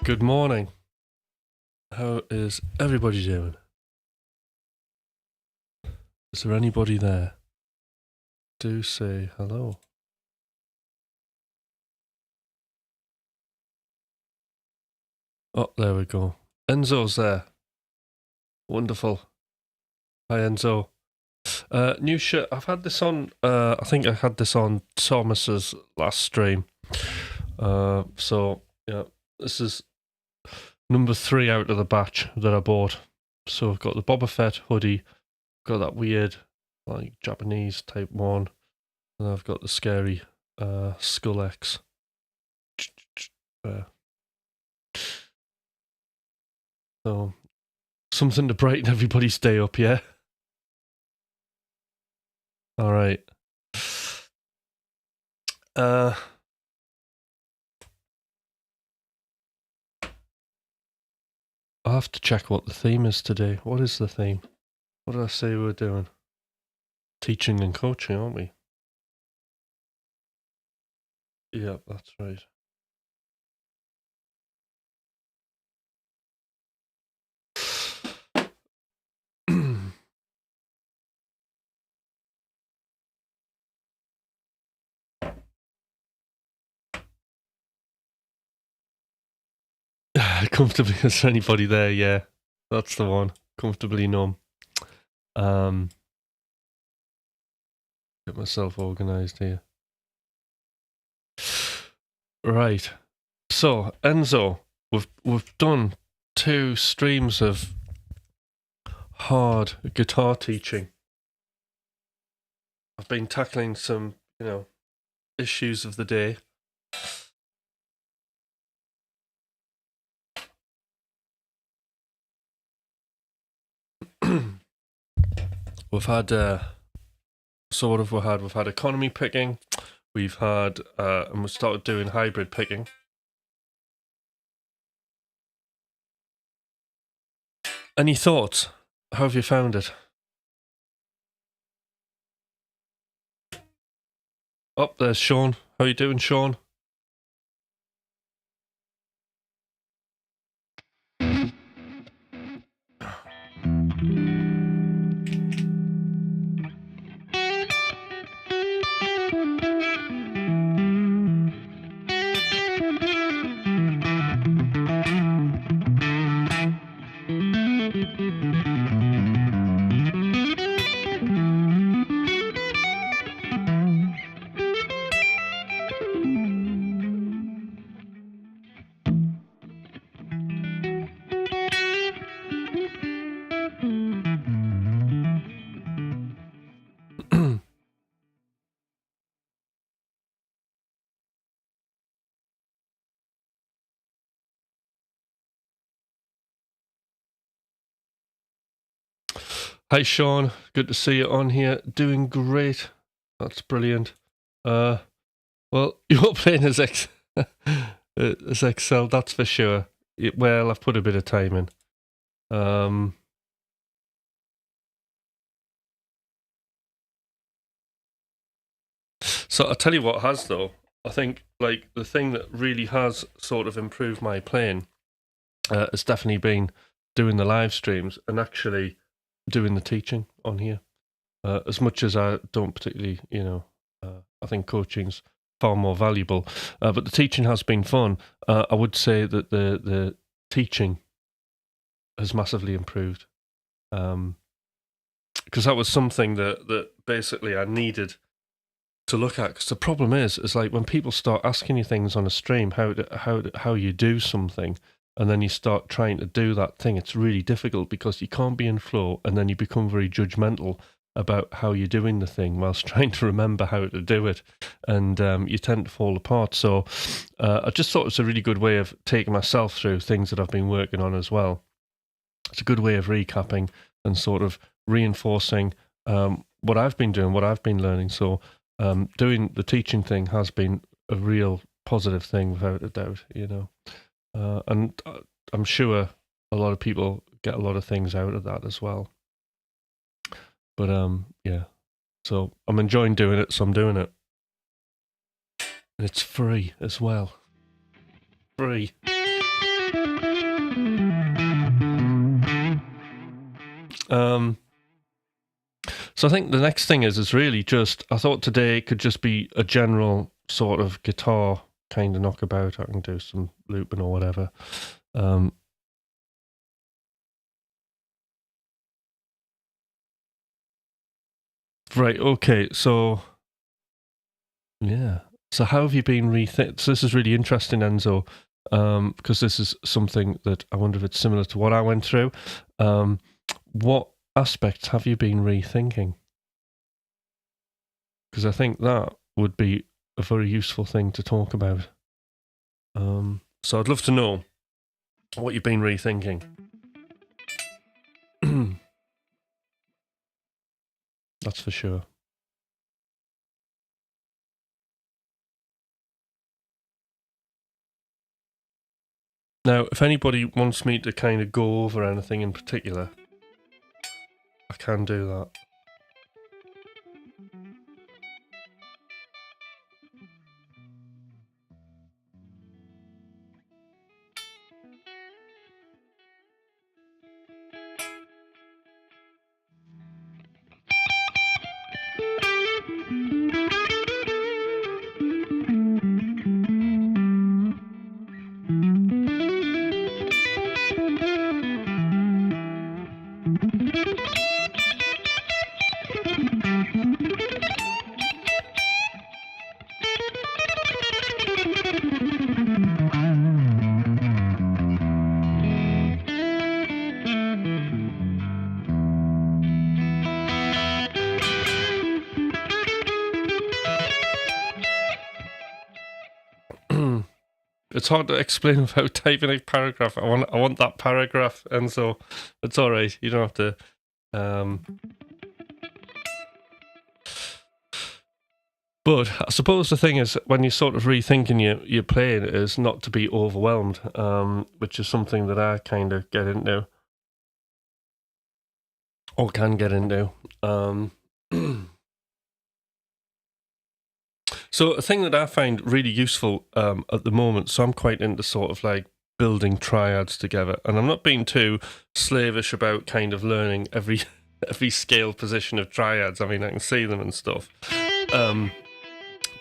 Good morning. How is everybody doing? Is there anybody there? Do say hello. Oh, there we go. Enzo's there. Wonderful. Hi, Enzo. New shirt. I've had this on. I think I had this on Thomas's last stream. So yeah, this is number 3 out of the batch that I bought. So I've got the Boba Fett hoodie, got that weird, like Japanese type one, and I've got the scary Skull X. So something to brighten everybody's day up, yeah? All right. I'll have to check what the theme is today. What is the theme? What did I say we were doing? Teaching and coaching, aren't we? Yeah, that's right. Comfortably, is there anybody there? Yeah, that's the one. Comfortably numb. Get myself organised here. Right. So, Enzo, we've done 2 streams of hard guitar teaching. I've been tackling some, issues of the day. We've had we've had economy picking, we've had and we started doing hybrid picking. Any thoughts? How have you found it? Oh, there's Sean. How you doing, Sean? Hi, Sean. Good to see you on here. Doing great. That's brilliant. Well, you're playing as Excel, that's for sure. Well, I've put a bit of time in. So I'll tell you what has, though. I think, like, the thing that really has sort of improved my playing has definitely been doing the live streams and actually doing the teaching on here. As much as I don't particularly, I think coaching's far more valuable, but the teaching has been fun. I would say that the teaching has massively improved, because that was something that basically I needed to look at. Because the problem is like when people start asking you things on a stream, how you do something, and then you start trying to do that thing, it's really difficult because you can't be in flow, and then you become very judgmental about how you're doing the thing whilst trying to remember how to do it, and you tend to fall apart. So I just thought it was a really good way of taking myself through things that I've been working on as well. It's a good way of recapping and sort of reinforcing what I've been doing, what I've been learning. So doing the teaching thing has been a real positive thing without a doubt, and I'm sure a lot of people get a lot of things out of that as well. But yeah, so I'm enjoying doing it, so I'm doing it. And it's free as well. Free. So I think the next thing is really just, I thought today could just be a general sort of guitar kind of knockabout. I can do some looping or whatever. Right, okay, so yeah. So how have you been So this is really interesting, Enzo, because this is something that I wonder if it's similar to what I went through. What aspects have you been rethinking? Because I think that would be a very useful thing to talk about. So I'd love to know what you've been rethinking. That's for sure. Now, if anybody wants me to kind of go over anything in particular, I can do that. It's hard to explain without typing a paragraph. I want that paragraph, and so it's all right. You don't have to. But I suppose the thing is, when you're sort of rethinking your playing, is not to be overwhelmed, which is something that I kind of get into, or can get into. So a thing that I find really useful at the moment, so I'm quite into sort of like building triads together, and I'm not being too slavish about kind of learning every scale position of triads. I mean, I can see them and stuff. But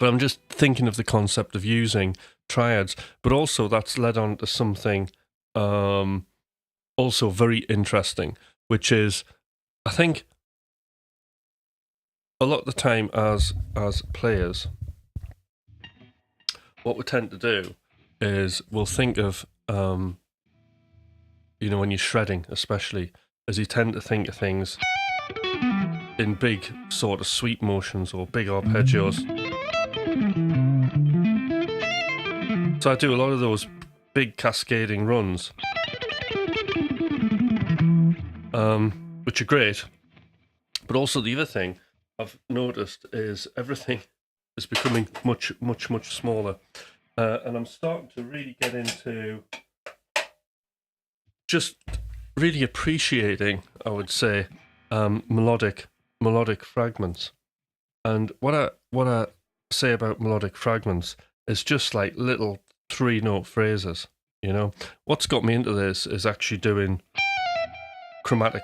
I'm just thinking of the concept of using triads, but also that's led on to something also very interesting, which is, I think, a lot of the time as players, what we tend to do is we'll think of, when you're shredding especially, is you tend to think of things in big sort of sweep motions or big arpeggios. So I do a lot of those big cascading runs, which are great. But also the other thing I've noticed is everything is becoming much, much, much smaller. And I'm starting to really get into just really appreciating, I would say, melodic fragments. And what I say about melodic fragments is just like little 3-note phrases. What's got me into this is actually doing chromatic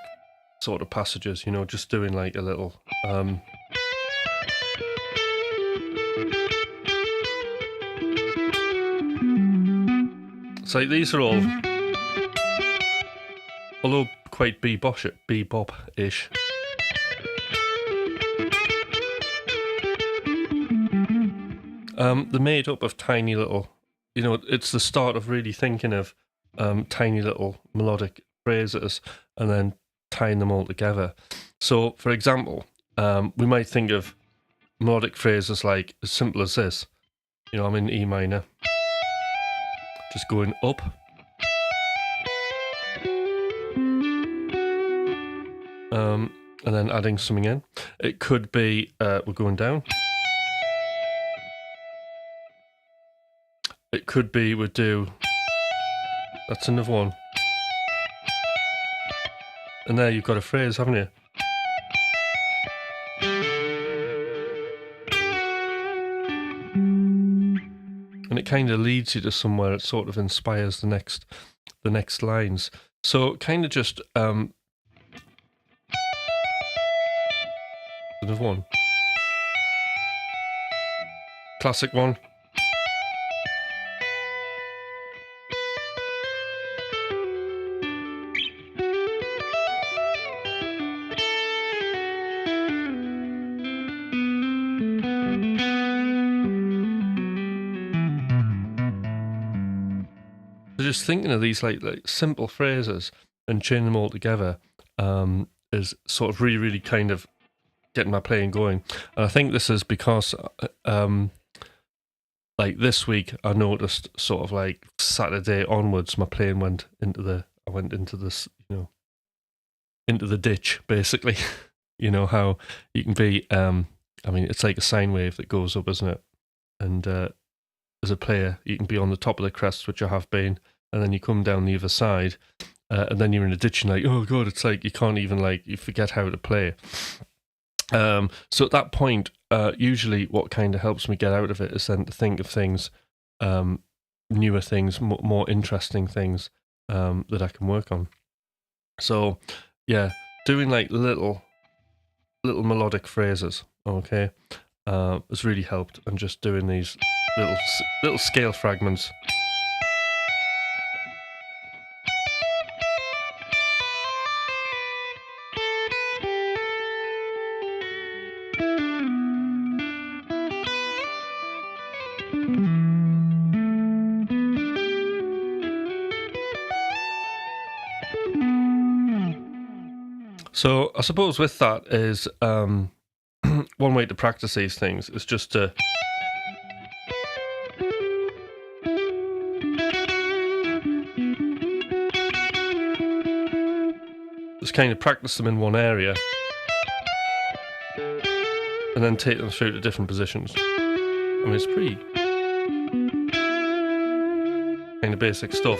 sort of passages. Just doing like a little. So these are all, although quite bebop-ish. They're made up of tiny little, it's the start of really thinking of tiny little melodic phrases and then tying them all together. So, for example, we might think of melodic phrases like as simple as this. I'm in E minor, just going up. And then adding something in. It could be we're going down. It could be we do. That's another one. And there you've got a phrase, haven't you? And it kind of leads you to somewhere. It sort of inspires the next lines. So kind of just another one. Classic one. Just thinking of these like simple phrases and chaining them all together is sort of really kind of getting my playing going. And I think this is because like this week I noticed sort of like Saturday onwards my playing went into the into the ditch basically. You know how you can be I mean it's like a sine wave that goes up, isn't it? And as a player you can be on the top of the crest, which I have been, and then you come down the other side and then you're in a ditch and like, oh god, it's like you can't even, like, you forget how to play. So at that point, usually what kind of helps me get out of it is then to think of things, newer things, more interesting things that I can work on. So yeah, doing like little melodic phrases, okay, has really helped, and just doing these little scale fragments. So I suppose with that is one way to practice these things is just to just kind of practice them in one area and then take them through to different positions. I mean, it's pretty kind of basic stuff.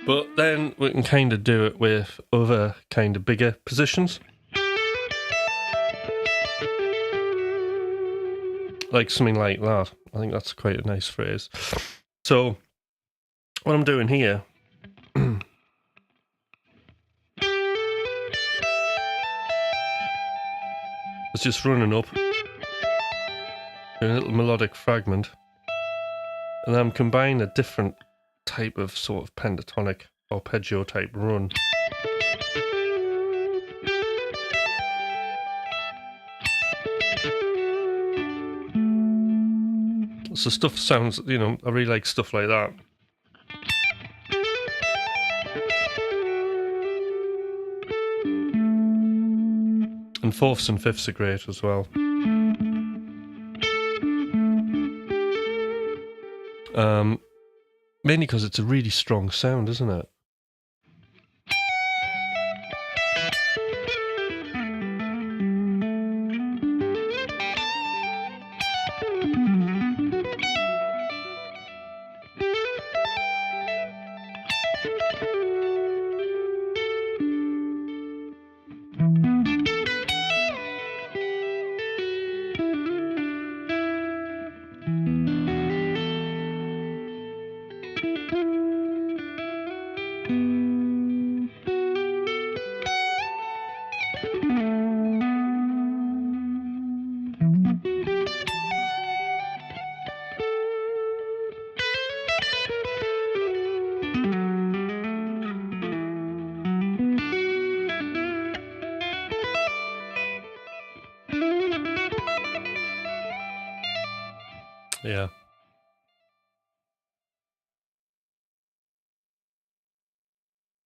But then we can kind of do it with other kind of bigger positions. Like something like that. I think that's quite a nice phrase. So what I'm doing here is just running up, doing a little melodic fragment, and then I'm combining a different type of sort of pentatonic arpeggio type run. So stuff sounds, you know, I really like stuff like that. And fourths and fifths are great as well. Mainly because it's a really strong sound, isn't it? Yeah.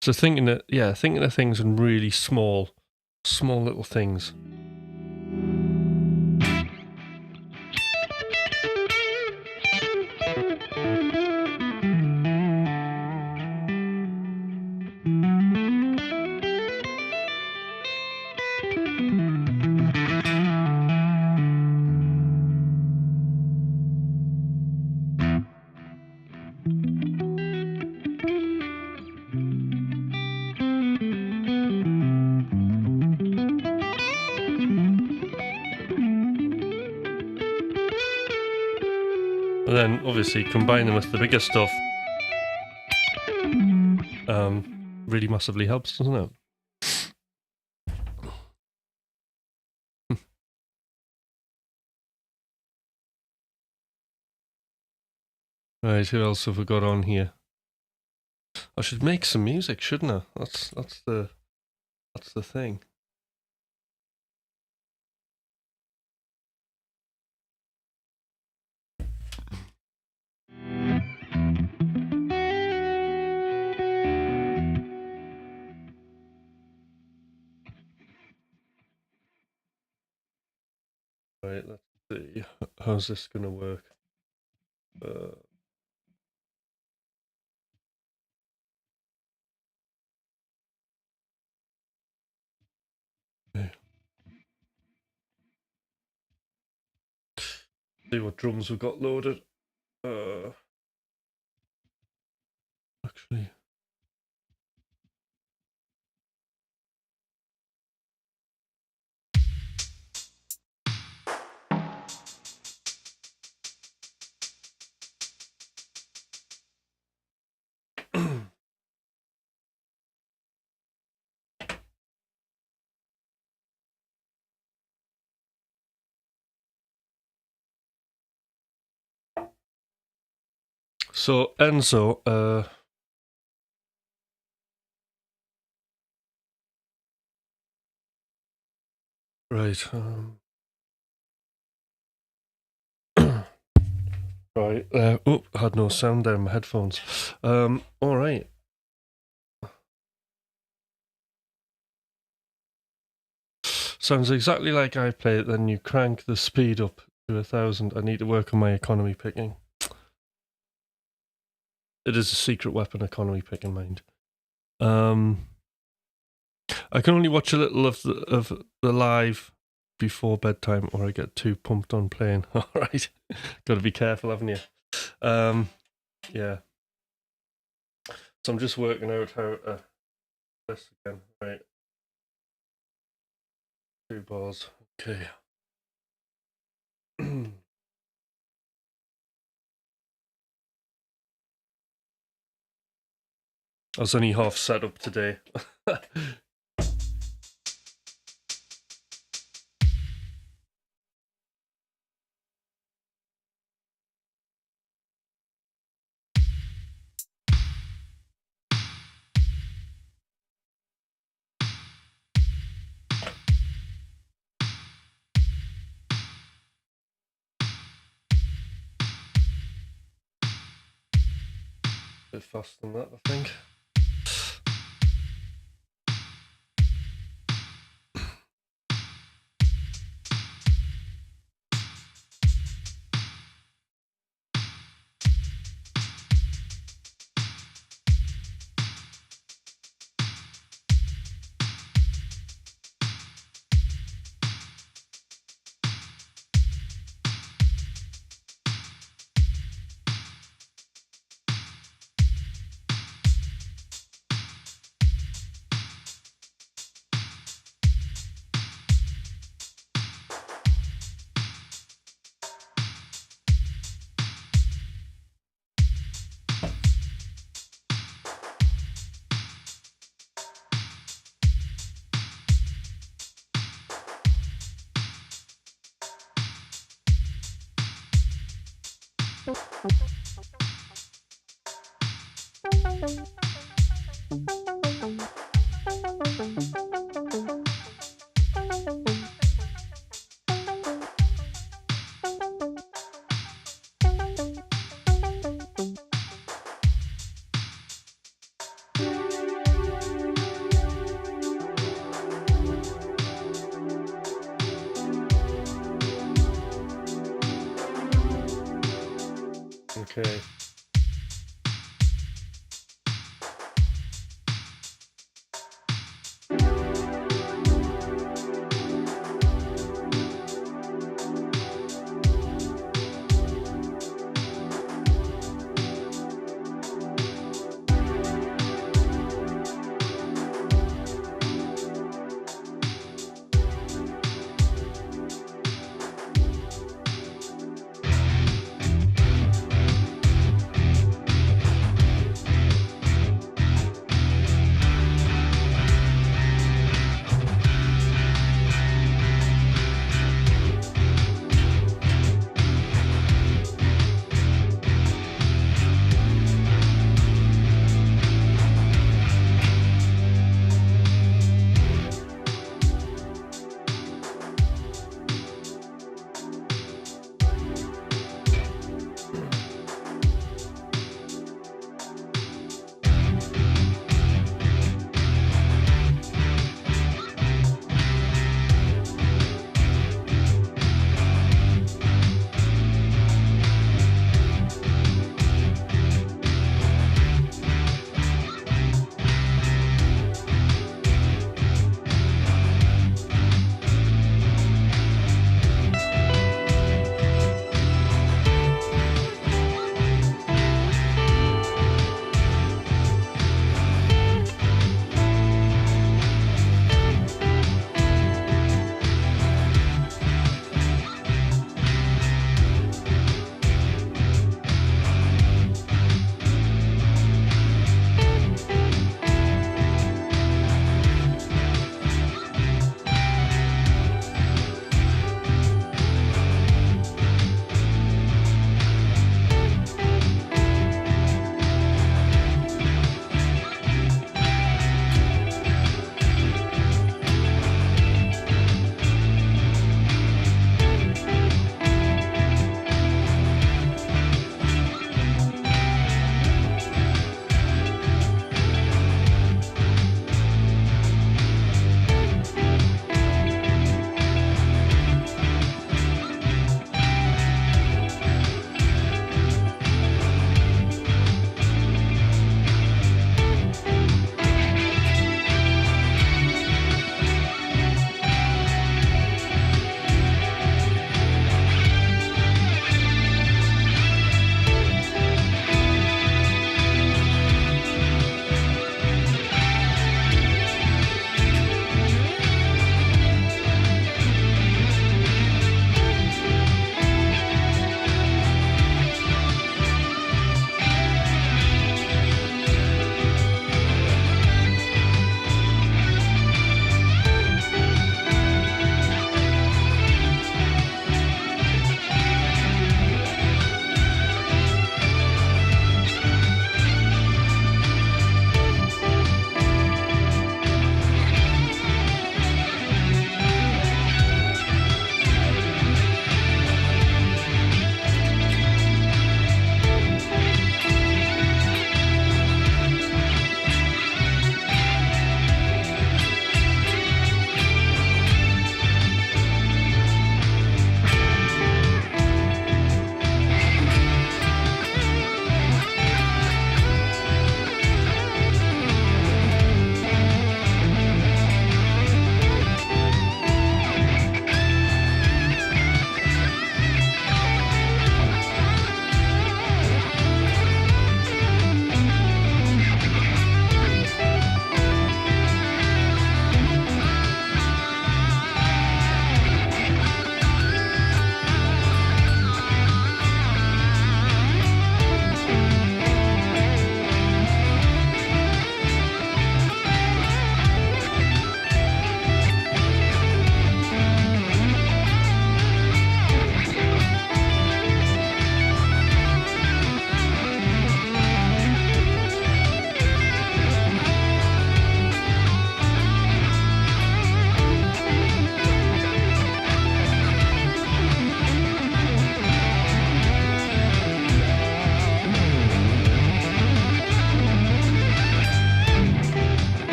So thinking of things in really small little things. And then obviously combine them with the bigger stuff. Really massively helps, doesn't it? Right, who else have we got on here? I should make some music, shouldn't I? That's the thing. Right, let's see. How's this gonna work? Okay. See what drums we've got loaded. Actually. So Enzo, right, right, oh, I had no sound there in my headphones. All right. Sounds exactly like I play it, then you crank the speed up to 1,000. I need to work on my economy picking. It is a secret weapon, economy picking, mind. I can only watch a little of the live before bedtime, or I get too pumped on playing. All right, got to be careful, haven't you? Yeah. So I'm just working out how this again. Right, 2 bars. Okay. I was only half set up today. Bit faster than that, I think. Okay.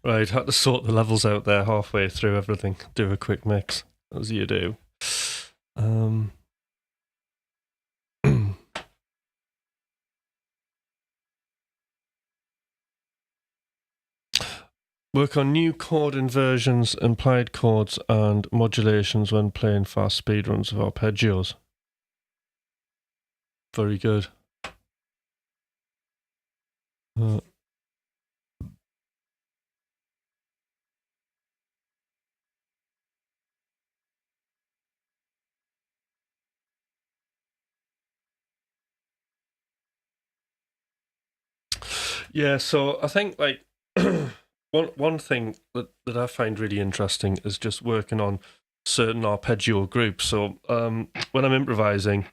Right, had to sort the levels out there halfway through everything. Do a quick mix, as you do. Work on new chord inversions, implied chords, and modulations when playing fast speed runs of arpeggios. Very good. Yeah, so I think like one thing that I find really interesting is just working on certain arpeggio groups. So when I'm improvising,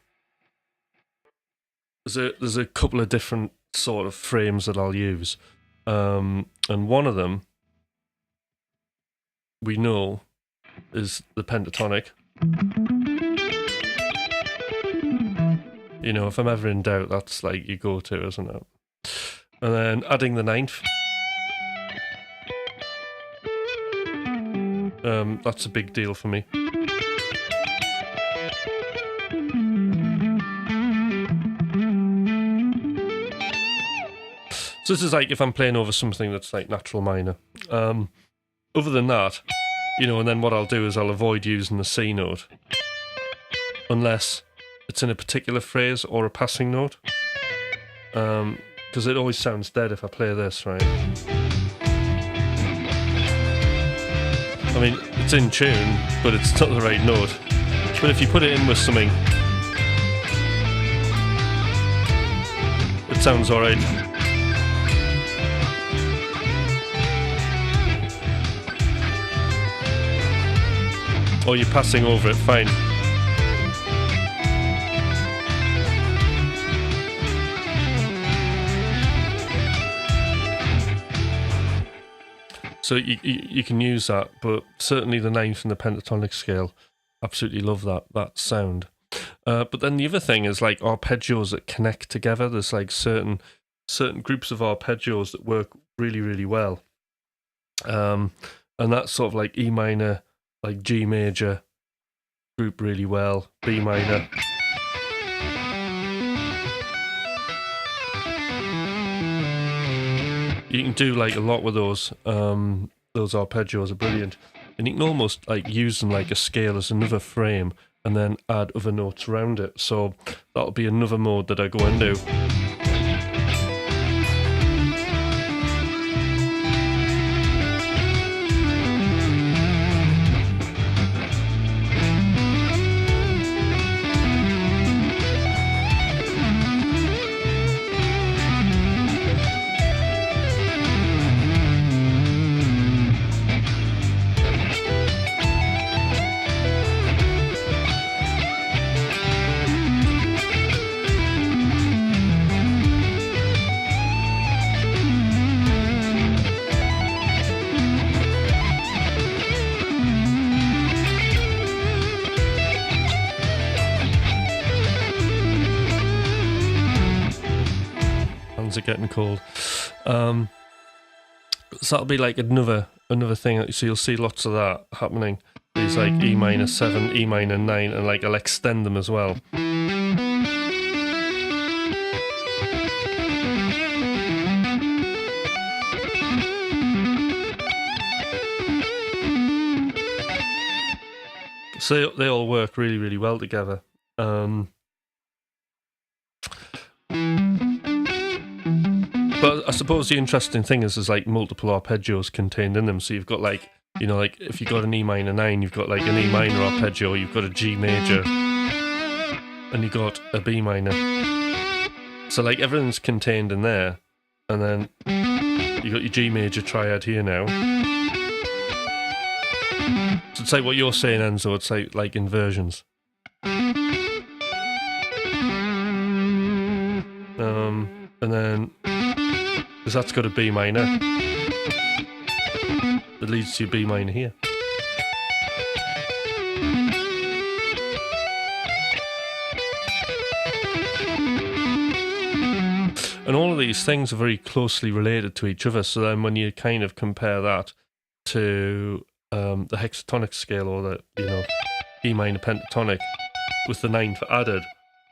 there's a couple of different sort of frames that I'll use, and one of them we know is the pentatonic. You know, if I'm ever in doubt, that's like your go-to, isn't it? And then adding the ninth. That's a big deal for me. So this is like if I'm playing over something that's like natural minor. Other than that, you know, and then what I'll do is I'll avoid using the C note unless it's in a particular phrase or a passing note, because it always sounds dead if I play this, right? I mean, it's in tune, but it's not the right note. But if you put it in with something, it sounds alright. Or you're passing over it, fine. So you can use that, but certainly the ninth and the pentatonic scale, absolutely love that sound. But then the other thing is like arpeggios that connect together. There's like certain groups of arpeggios that work really, really well. And that's sort of like E minor, like G major group really well, B minor. You can do like a lot with those. Those arpeggios are brilliant, and you can almost like use them like a scale as another frame, and then add other notes around it. So that'll be another mode that I go into. Are getting cold. So that'll be like another thing. So you'll see lots of that happening. These like E minor 7, E minor 9, and like I'll extend them as well. So they all work really, really well together. But I suppose the interesting thing is there's like multiple arpeggios contained in them. So you've got like, you know, like if you've got an E minor 9, you've got like an E minor arpeggio, you've got a G major, and you've got a B minor. So like everything's contained in there. And then you've got your G major triad here now. So it's like what you're saying, Enzo, it's like inversions. And then, because that's got a B minor, that leads to a B minor here. And all of these things are very closely related to each other. So then when you kind of compare that to the hexatonic scale, or the, you know, E minor pentatonic with the ninth added,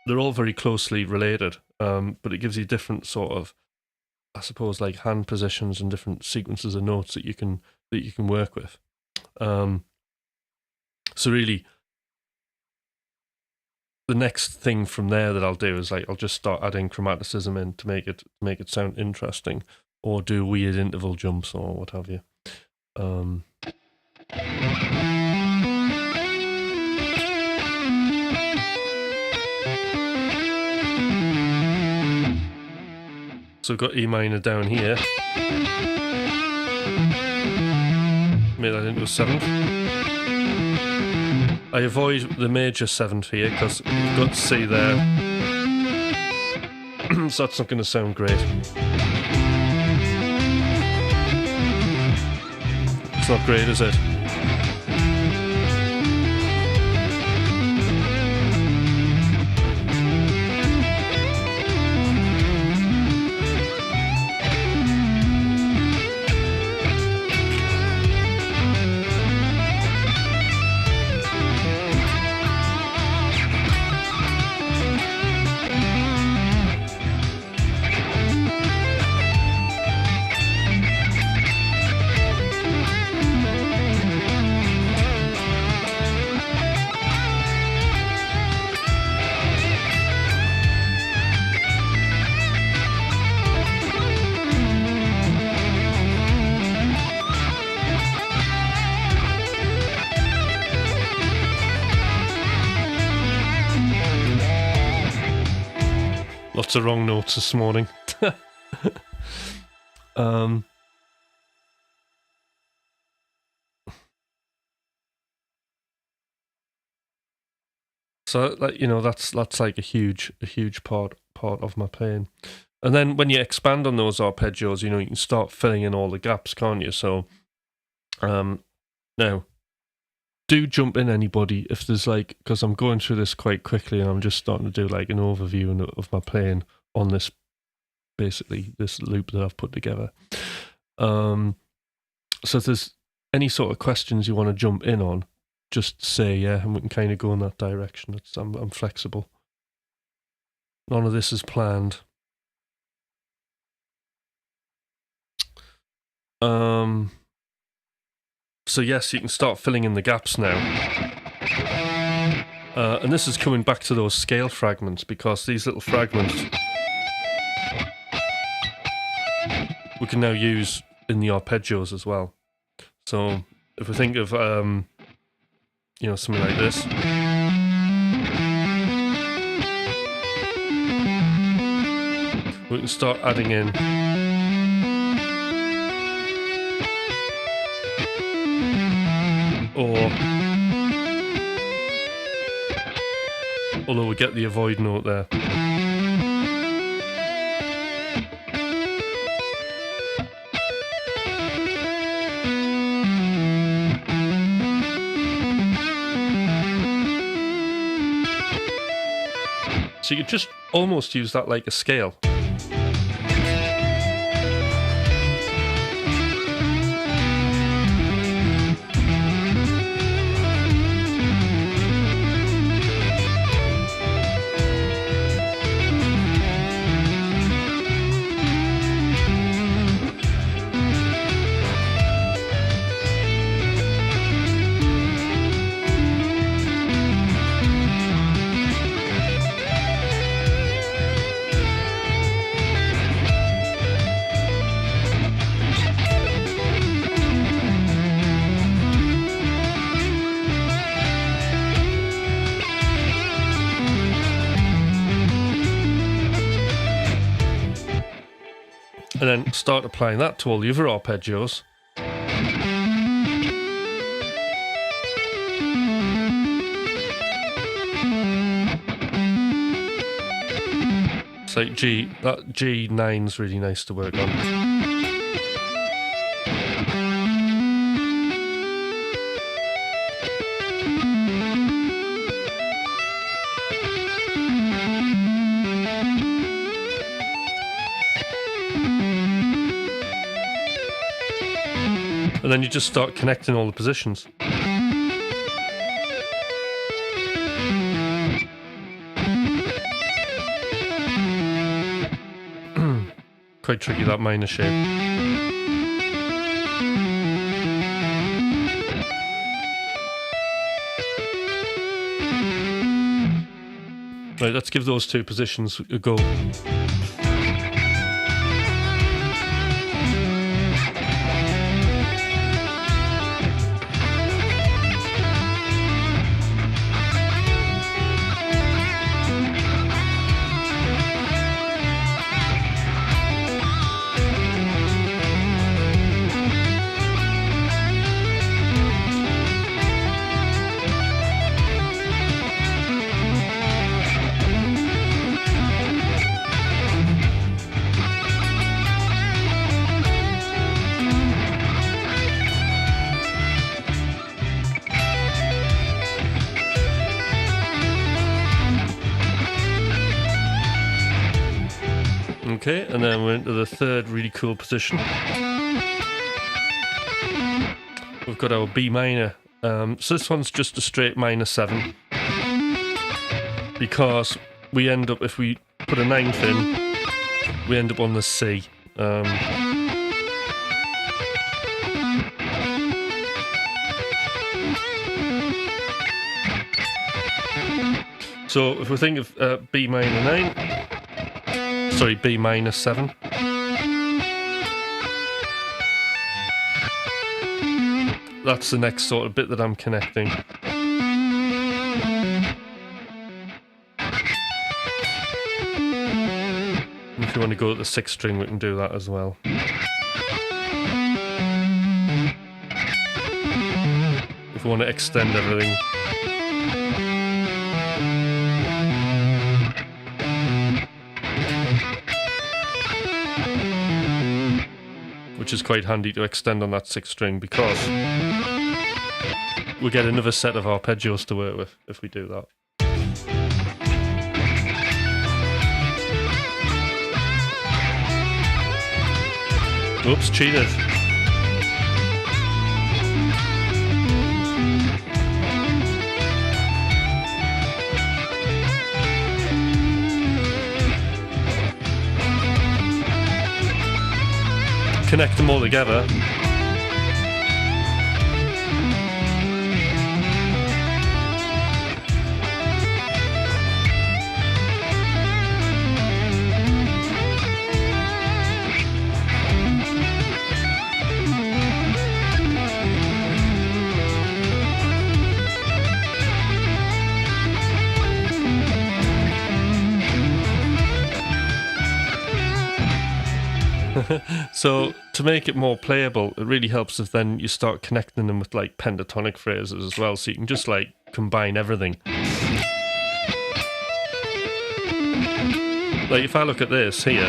they're all very closely related. But it gives you different sort of, I suppose, like hand positions and different sequences of notes that you can work with. So really, the next thing from there that I'll do is like I'll just start adding chromaticism in to make it sound interesting, or do weird interval jumps or what have you. So I've got E minor down here. Made that into a seventh. I avoid the major seventh here because you've got to see there. So that's not going to sound great. It's not great, is it? Lots of wrong notes this morning. So, like, you know, that's like a huge part of my playing. And then when you expand on those arpeggios, you know, you can start filling in all the gaps, can't you? So, now, do jump in, anybody, if there's like, because I'm going through this quite quickly and I'm just starting to do like an overview of my playing on this, basically this loop that I've put together. So if there's any sort of questions you want to jump in on, just say yeah, and we can kind of go in that direction. I'm flexible. None of this is planned. So yes, you can start filling in the gaps now. And this is coming back to those scale fragments, because these little fragments we can now use in the arpeggios as well. So if we think of, you know, something like this. We can start adding in although we get the avoid note there. So you could just almost use that like a scale. And then start applying that to all the other arpeggios. It's like G, that G9's really nice to work on. And then you just start connecting all the positions. Quite tricky, that minor shape. Right, let's give those two positions a go. Okay, and then we're into the third really cool position. We've got our B minor. So this one's just a straight minor 7. Because we end up, if we put a 9th in, we end up on the C. So if we think of B minor 9, sorry, B minor 7. That's the next sort of bit that I'm connecting. And if you want to go to the 6th string, we can do that as well. If we want to extend everything. Which is quite handy to extend on that 6th string because we get another set of arpeggios to work with if we do that. Oops, cheated. Connect them all together. So to make it more playable, it really helps if then you start connecting them with like pentatonic phrases as well, so you can just like combine everything. Like if I look at this here,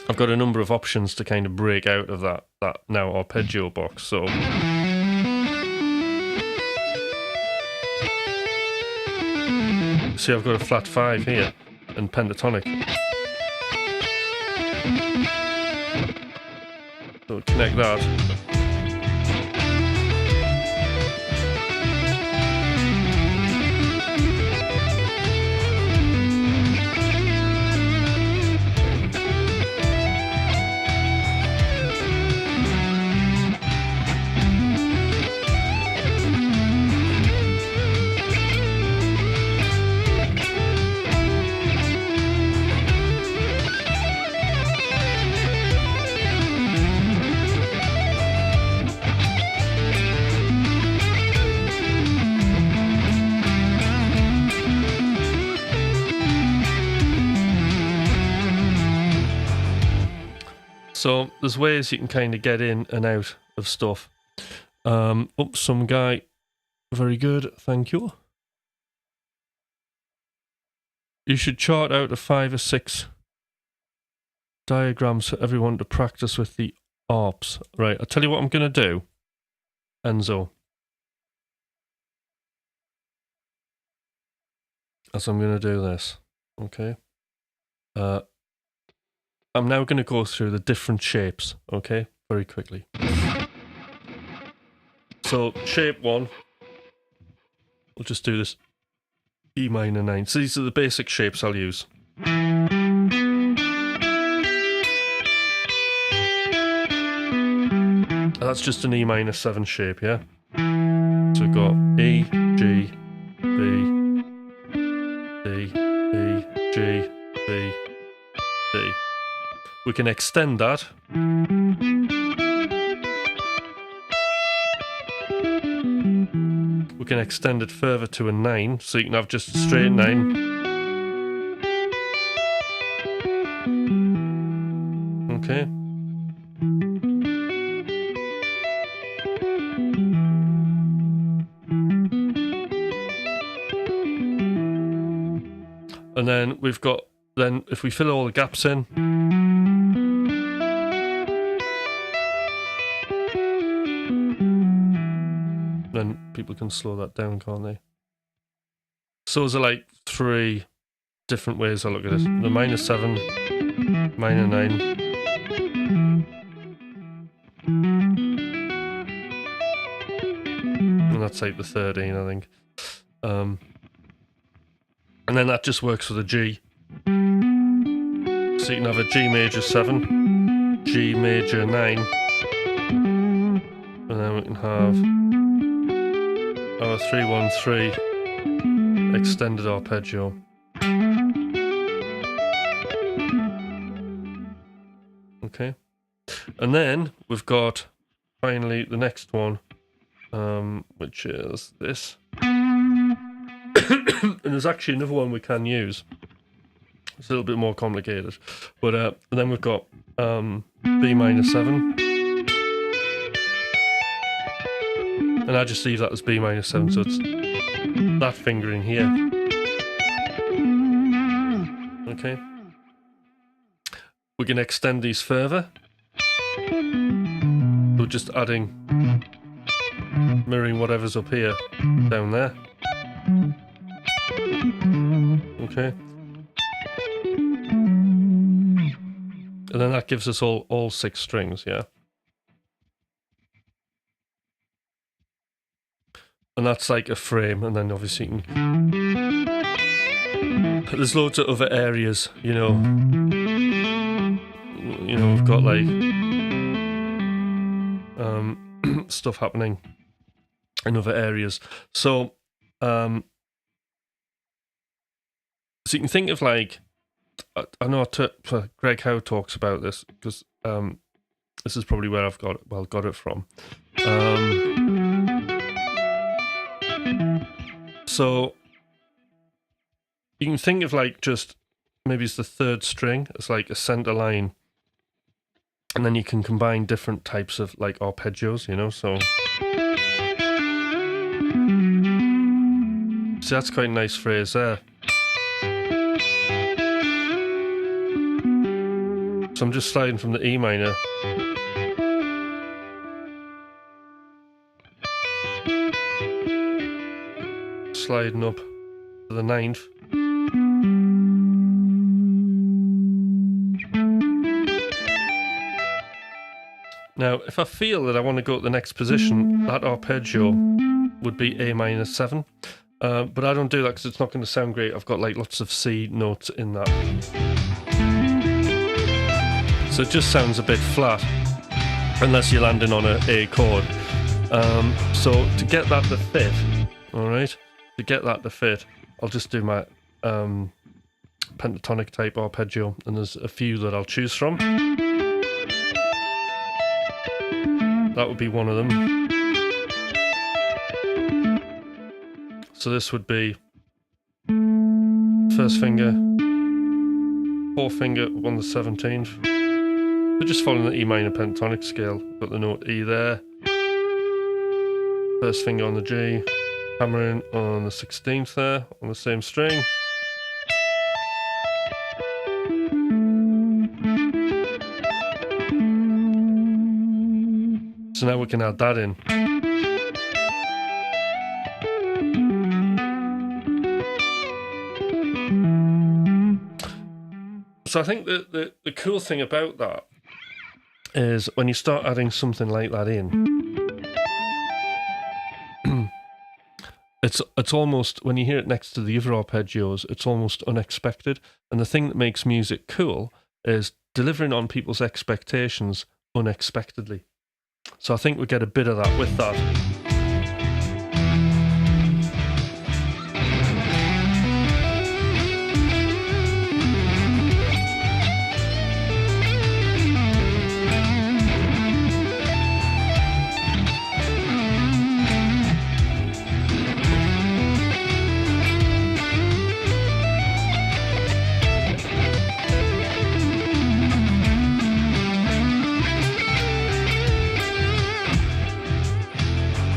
I've got a number of options to kind of break out of that now arpeggio box. So see, I've got a flat 5 here and pentatonic. So connect that. So there's ways you can kind of get in and out of stuff. Some guy, very good, thank you. You should chart out a 5 or 6 diagrams for everyone to practice with the ARPs. Right, I'll tell you what I'm going to do, Enzo. As I'm going to do this, okay? I'm now going to go through the different shapes, okay? Very quickly. So shape 1, we'll just do this E minor 9. So these are the basic shapes I'll use. That's just an E minor 7 shape, yeah? So we've got E, G, B, D, E, G, B, D. We can extend that. We can extend it further to a 9, so you can have just a straight 9. Okay. And then we've got, then if we fill all the gaps in, then people can slow that down, can't they? So those are like 3 different ways I look at it. The minor 7, minor 9. And that's like the 13, I think. And then that just works with a G. So you can have a G major 7, G major 9, and then we can have our 3-1-3 extended arpeggio. Okay. And then we've got finally the next one, which is this. And there's actually another one we can use. It's a little bit more complicated. But and then we've got B minor 7. And I just leave that as B minor 7, so it's that finger in here. Okay. We can extend these further. We're just adding, mirroring whatever's up here, down there. Okay. And then that gives us all 6 strings, yeah? And that's like a frame, and then obviously you can... There's loads of other areas, you know. You know, we've got like stuff happening in other areas. So you can think of like, I know Greg Howe talks about this, because this is probably where I've got it from. So you can think of like just, maybe it's the 3rd string as like a center line, and then you can combine different types of like arpeggios, you know, so that's quite a nice phrase there. So I'm just sliding from the E minor sliding up to the 9th. Now, if I feel that I want to go to the next position, that arpeggio would be A minor 7. But I don't do that because it's not going to sound great. I've got like lots of C notes in that. So it just sounds a bit flat, unless you're landing on an A chord. So to get that to fit, alright, I'll just do my pentatonic type arpeggio, and there's a few that I'll choose from. That would be one of them. So this would be 1st finger, 4th finger on the 17th. We're just following the E minor pentatonic scale. Got the note E there. 1st finger on the G, hammering on the 16th there, on the same string. So now we can add that in. So I think that the cool thing about that is when you start adding something like that in, it's almost, when you hear it next to the other arpeggios, it's almost unexpected. And the thing that makes music cool is delivering on people's expectations unexpectedly. So I think we get a bit of that with that.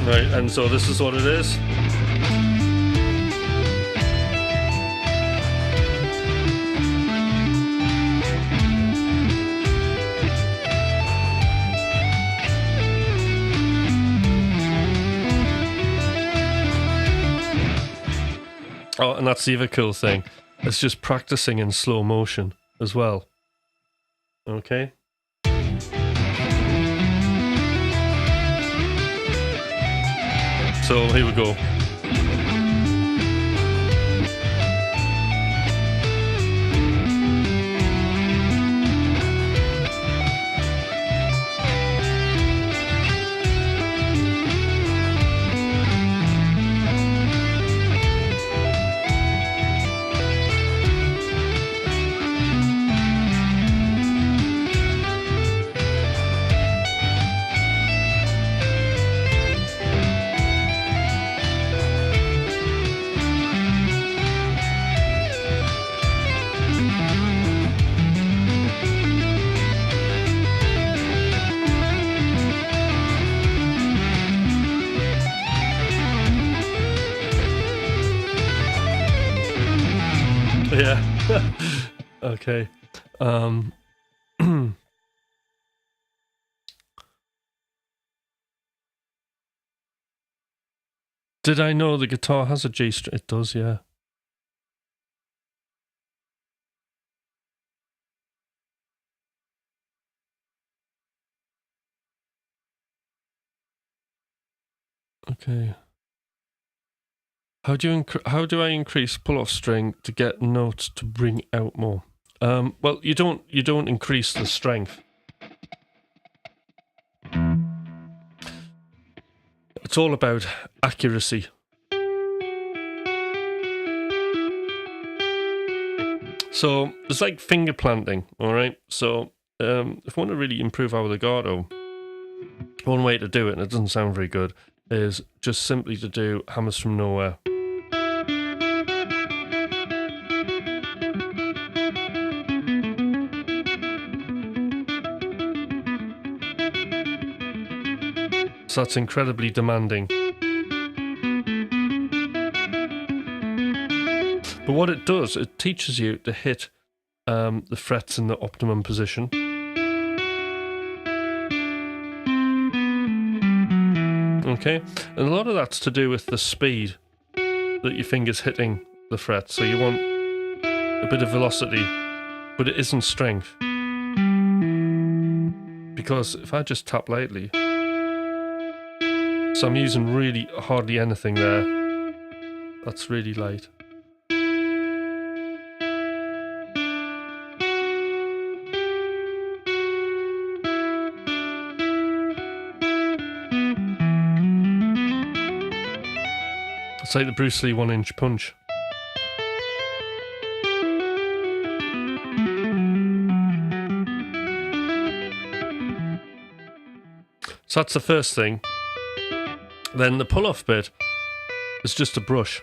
Right, and so this is what it is. Oh, and that's the other cool thing. It's just practicing in slow motion as well. Okay. So here we go. Yeah. Okay. Did I know the guitar has a G string? It does, yeah. Okay. How do I increase pull-off string to get notes to bring out more? Well, you don't increase the strength. It's all about accuracy. So it's like finger planting, all right? So if I want to really improve our legato, one way to do it, and it doesn't sound very good, is just simply to do hammers from nowhere. So that's incredibly demanding. But what it does, it teaches you to hit the frets in the optimum position. Okay, and a lot of that's to do with the speed that your finger's hitting the frets. So you want a bit of velocity, but it isn't strength. Because if I just tap lightly, so I'm using really hardly anything there. That's really light. It's like the Bruce Lee 1-inch punch. So that's the first thing. Then the pull-off bit is just a brush.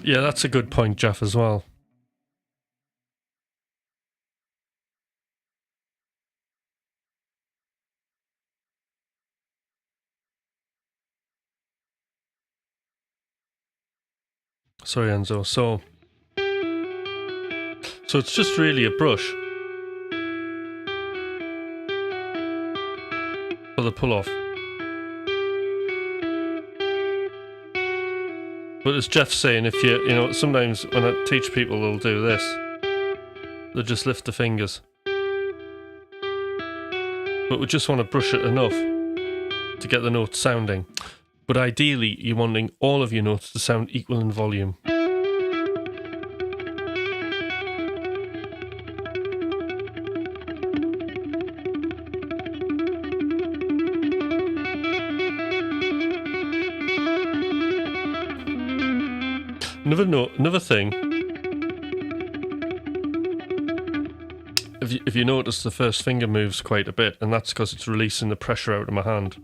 Yeah, that's a good point, Jeff, as well. Sorry, Enzo. So it's just really a brush for the pull-off. But as Jeff's saying, if you know, sometimes when I teach people, they'll do this. They'll just lift the fingers. But we just want to brush it enough to get the notes sounding. But ideally, you're wanting all of your notes to sound equal in volume. Another thing, if you notice the first finger moves quite a bit, and that's because it's releasing the pressure out of my hand.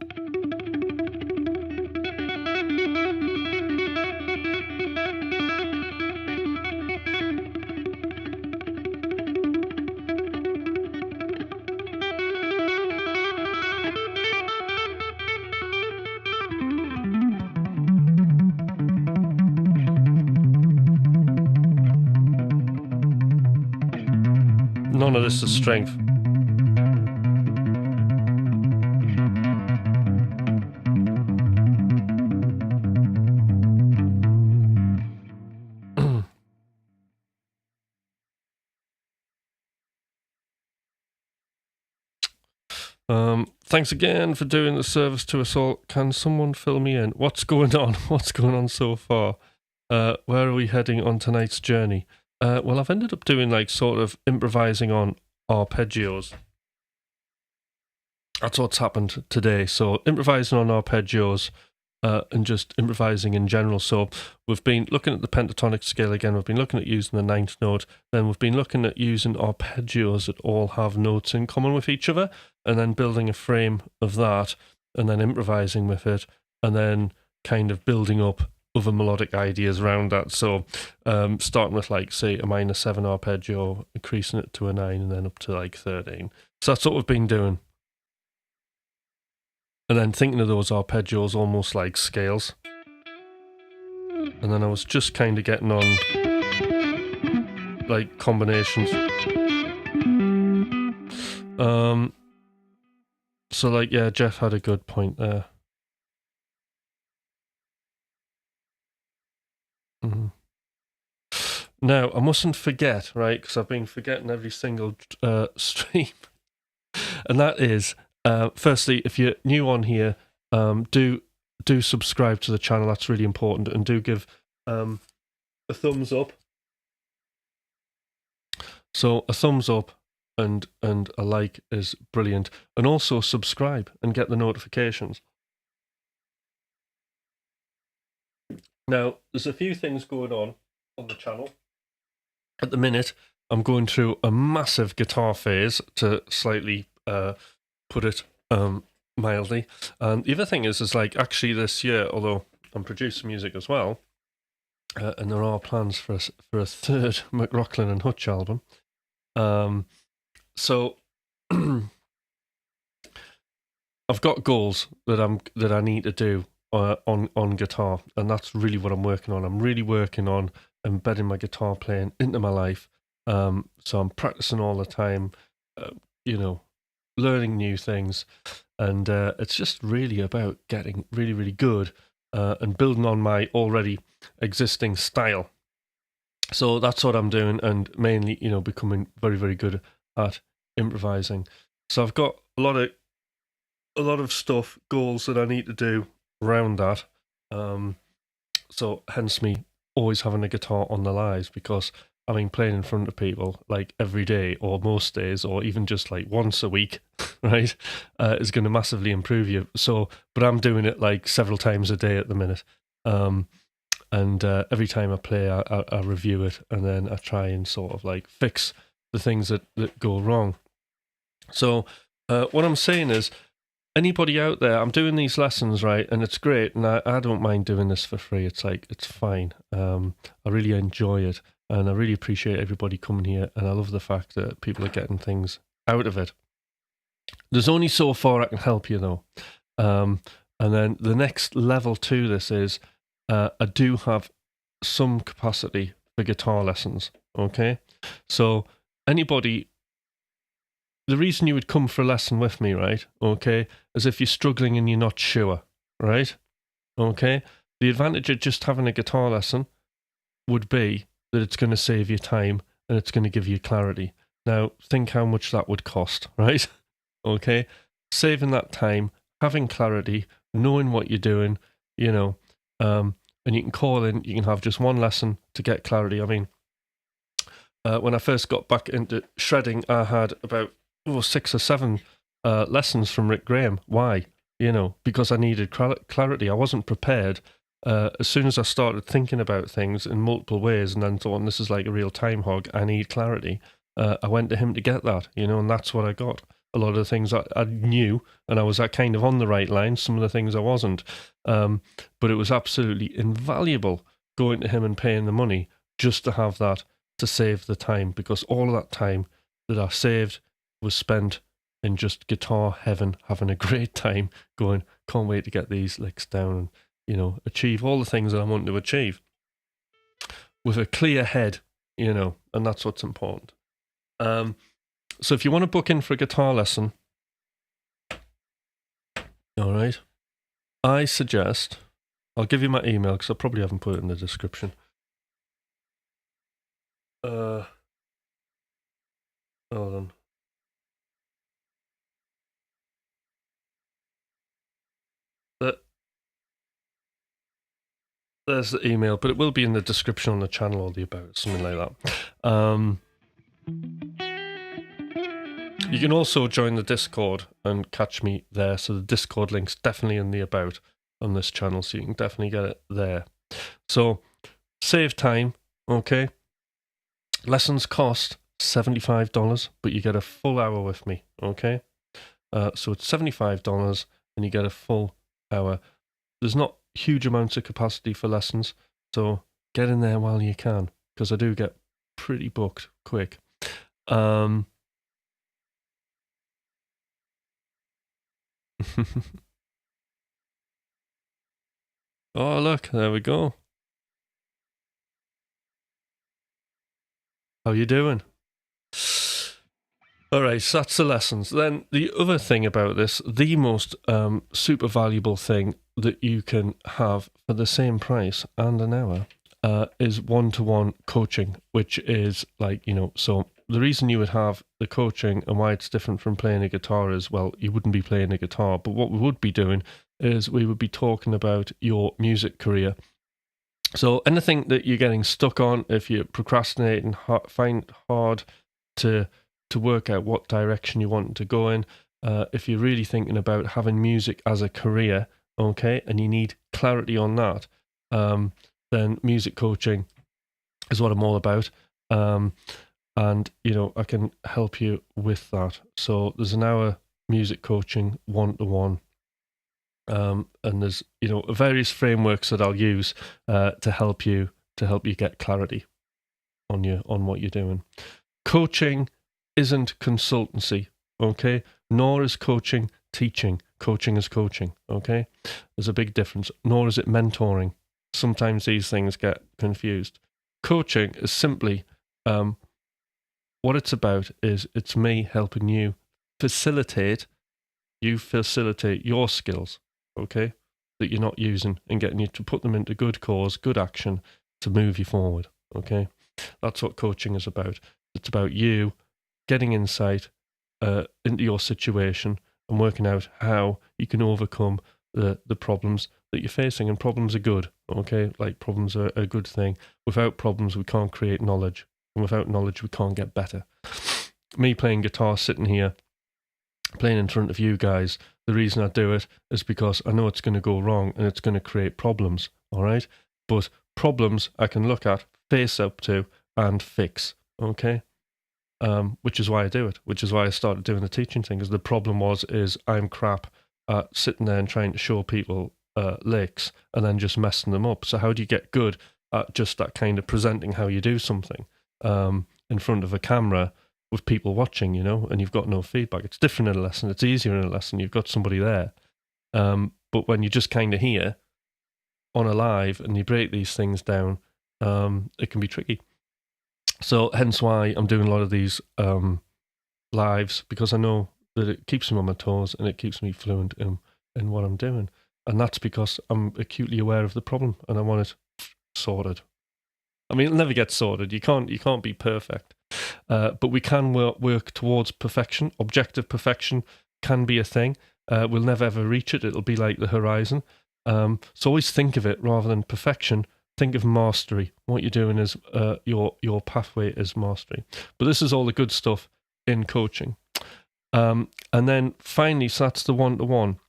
None of this is strength. Thanks again for doing the service to us all. Can someone fill me in? What's going on? What's going on so far? Where are we heading on tonight's journey? Well, I've ended up doing like sort of improvising on arpeggios. That's what's happened today. So improvising on arpeggios and just improvising in general. So we've been looking at the pentatonic scale again. We've been looking at using the ninth note. Then we've been looking at using arpeggios that all have notes in common with each other, and then building a frame of that, and then improvising with it, and then kind of building up other melodic ideas around that. So starting with like, say, a minor 7 arpeggio, increasing it to a 9, and then up to like 13. So that's what we've been doing. And then thinking of those arpeggios almost like scales. And then I was just kind of getting on like combinations. So like, yeah, Jeff had a good point there. Now, I mustn't forget, right, because I've been forgetting every single stream. And that is, firstly, if you're new on here, do subscribe to the channel. That's really important. And do give a thumbs up. So a thumbs up and a like is brilliant. And also subscribe and get the notifications. Now, there's a few things going on the channel. At the minute, I'm going through a massive guitar phase, to slightly put it mildly. And the other thing is like, actually this year, although I'm producing music as well, and there are plans for a third McLaughlin and Hutch album. So I've got goals that I need to do on guitar, and that's really what I'm working on. I'm really working on embedding my guitar playing into my life. So I'm practicing all the time, learning new things, and it's just really about getting really, really good and building on my already existing style. So that's what I'm doing, and mainly, becoming very, very good at improvising. So I've got a lot of stuff, goals that I need to do around that. So hence me always having a guitar on the lives, because I mean, playing in front of people like every day or most days, or even just like once a week, right, is going to massively improve you. So, but I'm doing it like several times a day at the minute. And every time I play, I review it, and then I try and sort of like fix the things that go wrong. So what I'm saying is, anybody out there, I'm doing these lessons, right, and it's great, and I don't mind doing this for free. It's like, it's fine. I really enjoy it, and I really appreciate everybody coming here, and I love the fact that people are getting things out of it. There's only so far I can help you, though. And then the next level to this is, I do have some capacity for guitar lessons. Okay, so anybody, the reason you would come for a lesson with me, right? Okay, is if you're struggling and you're not sure, right? Okay, the advantage of just having a guitar lesson would be that it's going to save you time and it's going to give you clarity. Now, think how much that would cost, right? Okay, saving that time, having clarity, knowing what you're doing, you know, and you can call in, you can have just one lesson to get clarity. I mean, when I first got back into shredding, I had about 6 or 7 lessons from Rick Graham. Why? Because I needed clarity. I wasn't prepared. As soon as I started thinking about things in multiple ways and then thought, this is like a real time hog, I need clarity, I went to him to get that, and that's what I got. A lot of the things I knew, and I was kind of on the right line. Some of the things I wasn't. But it was absolutely invaluable going to him and paying the money just to have that, to save the time, because all of that time that I saved was spent in just guitar heaven, having a great time, going, can't wait to get these licks down and, achieve all the things that I want to achieve with a clear head, and that's what's important. So if you want to book in for a guitar lesson, all right, I suggest, I'll give you my email because I probably haven't put it in the description. Hold on. There's the email, but it will be in the description on the channel or the about, something like that. You can also join the Discord and catch me there. So the Discord link's definitely in the about on this channel, so you can definitely get it there. So save time, okay? Lessons cost $75, but you get a full hour with me, okay? So it's $75 and you get a full hour. There's not huge amounts of capacity for lessons, so get in there while you can, because I do get pretty booked quick. Oh, look, there we go. How you doing? All right, so that's the lessons. Then the other thing about this, the most super valuable thing that you can have for the same price and an hour is one-to-one coaching, which is so the reason you would have the coaching and why it's different from playing a guitar is, well, you wouldn't be playing a guitar, but what we would be doing is we would be talking about your music career. So anything that you're getting stuck on, if you're procrastinating, find it hard to work out what direction you want to go in, if you're really thinking about having music as a career, okay, and you need clarity on that, then music coaching is what I'm all about. And, I can help you with that. So there's an hour music coaching one-to-one. And there's various frameworks that I'll use to help you get clarity on what you're doing. Coaching isn't consultancy, okay? Nor is coaching teaching. Coaching is coaching, okay? There's a big difference. Nor is it mentoring. Sometimes these things get confused. Coaching is simply what it's about is it's me helping you facilitate your skills, okay, that you're not using, and getting you to put them into good cause, good action to move you forward, okay? That's what coaching is about. It's about you getting insight into your situation and working out how you can overcome the problems that you're facing. And problems are good, okay? Like, problems are a good thing. Without problems, we can't create knowledge. And without knowledge, we can't get better. Me playing guitar, sitting here, playing in front of you guys, the reason I do it is because I know it's going to go wrong and it's going to create problems, all right? But problems I can look at, face up to, and fix, okay? Which is why I do it, which is why I started doing the teaching thing, because the problem is I'm crap at sitting there and trying to show people licks and then just messing them up. So how do you get good at just that kind of presenting how you do something in front of a camera with people watching, and you've got no feedback? It's different in a lesson. It's easier in a lesson. You've got somebody there. But when you're just kind of here on a live and you break these things down, it can be tricky. So hence why I'm doing a lot of these lives, because I know that it keeps me on my toes and it keeps me fluent in what I'm doing. And that's because I'm acutely aware of the problem and I want it sorted. I mean, it'll never get sorted. You can't be perfect. But we can work towards perfection. Objective perfection can be a thing. We'll never ever reach it. It'll be like the horizon. So always think of it rather than perfection. Think of mastery. What you're doing is your pathway is mastery. But this is all the good stuff in coaching. And then finally, so that's the one-to-one.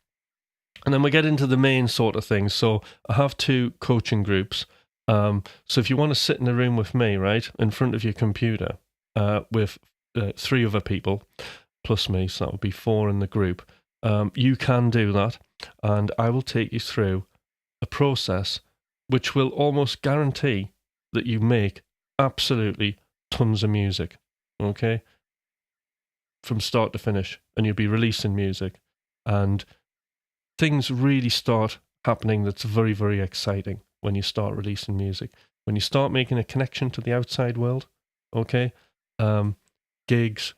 And then we get into the main sort of things. So I have 2 coaching groups. So if you want to sit in a room with me, right, in front of your computer, with 3 other people, plus me, so that would be 4 in the group, you can do that. And I will take you through a process which will almost guarantee that you make absolutely tons of music, okay? From start to finish, and you'll be releasing music. And things really start happening that's very, very exciting when you start releasing music. When you start making a connection to the outside world, okay? Gigs,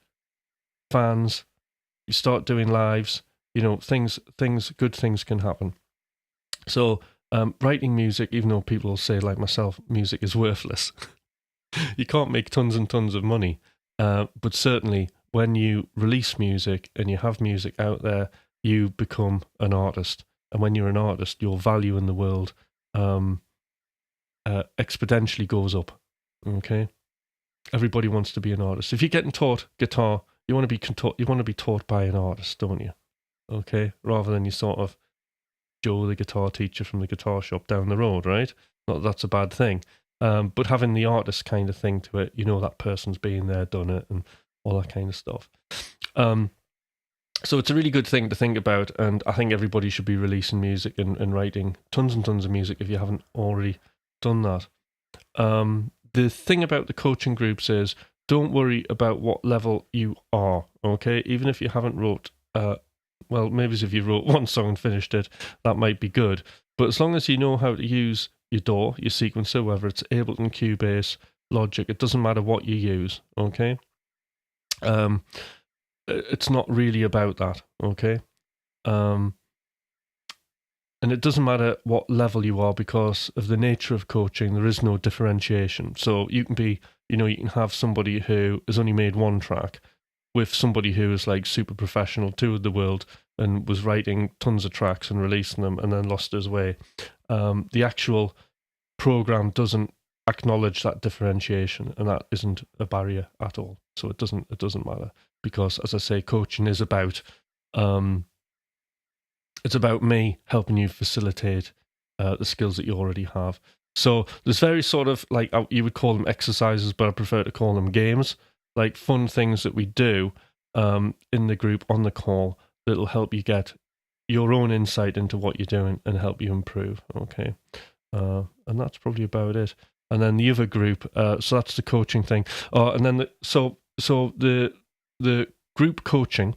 fans, you start doing lives, good things can happen. So writing music, even though people will say, like myself, music is worthless. You can't make tons and tons of money. But certainly when you release music and you have music out there, you become an artist. And when you're an artist, your value in the world exponentially goes up. Okay? Everybody wants to be an artist. If you're getting taught guitar, you want to be taught by an artist, don't you? Okay? Rather than you sort of Joe, the guitar teacher from the guitar shop down the road, right? Not that that's a bad thing. But having the artist kind of thing to it, that person's been there, done it, and all that kind of stuff. So it's a really good thing to think about, and I think everybody should be releasing music and writing tons and tons of music if you haven't already done that. The thing about the coaching groups is, don't worry about what level you are, okay? Even if you haven't wrote, well, maybe if you wrote one song and finished it, that might be good. But as long as you know how to use your DAW, your sequencer, whether it's Ableton, Cubase, Logic, it doesn't matter what you use, okay? It's not really about that, okay? And it doesn't matter what level you are, because of the nature of coaching, there is no differentiation. So you can be, you can have somebody who has only made one track with somebody who is like super professional, toured the world, and was writing tons of tracks and releasing them and then lost his way. The actual program doesn't acknowledge that differentiation, and that isn't a barrier at all. So it doesn't matter, because, as I say, coaching is about it's about me helping you facilitate the skills that you already have. So there's various sort of, like, you would call them exercises, but I prefer to call them games, like fun things that we do in the group on the call that'll help you get your own insight into what you're doing and help you improve. Okay, and that's probably about it. And then the other group, so that's the coaching thing. And then so the group coaching,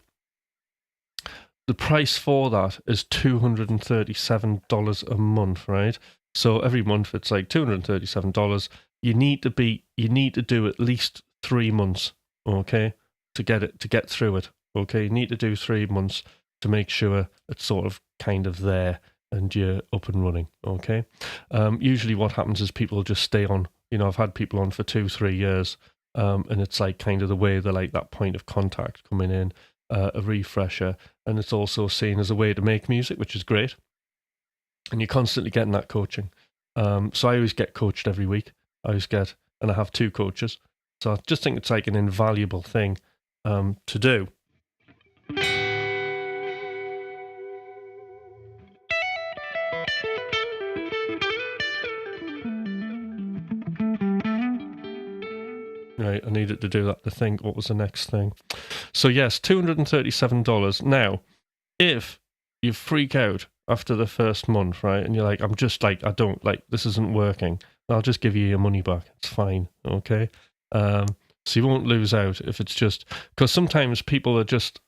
the price for that is $237 a month, right? So every month it's like $237. You need to do at least 3 months, okay, to get through it. Okay, you need to do 3 months to make sure it's sort of kind of there and you're up and running. Okay, usually what happens is people just stay on. I've had people on for 2-3 years, and it's like kind of the way they're like that point of contact coming in, a refresher, and it's also seen as a way to make music, which is great. And you're constantly getting that coaching. So I always get coached every week. And I have 2 coaches. So I just think it's like an invaluable thing to do. Right, I needed to do that to think what was the next thing. So yes, $237. Now, if you freak out after the first month, right, and you're like, I'm just like, I don't like, this isn't working, I'll just give you your money back. It's fine, okay? So you won't lose out if it's just, because sometimes people are just,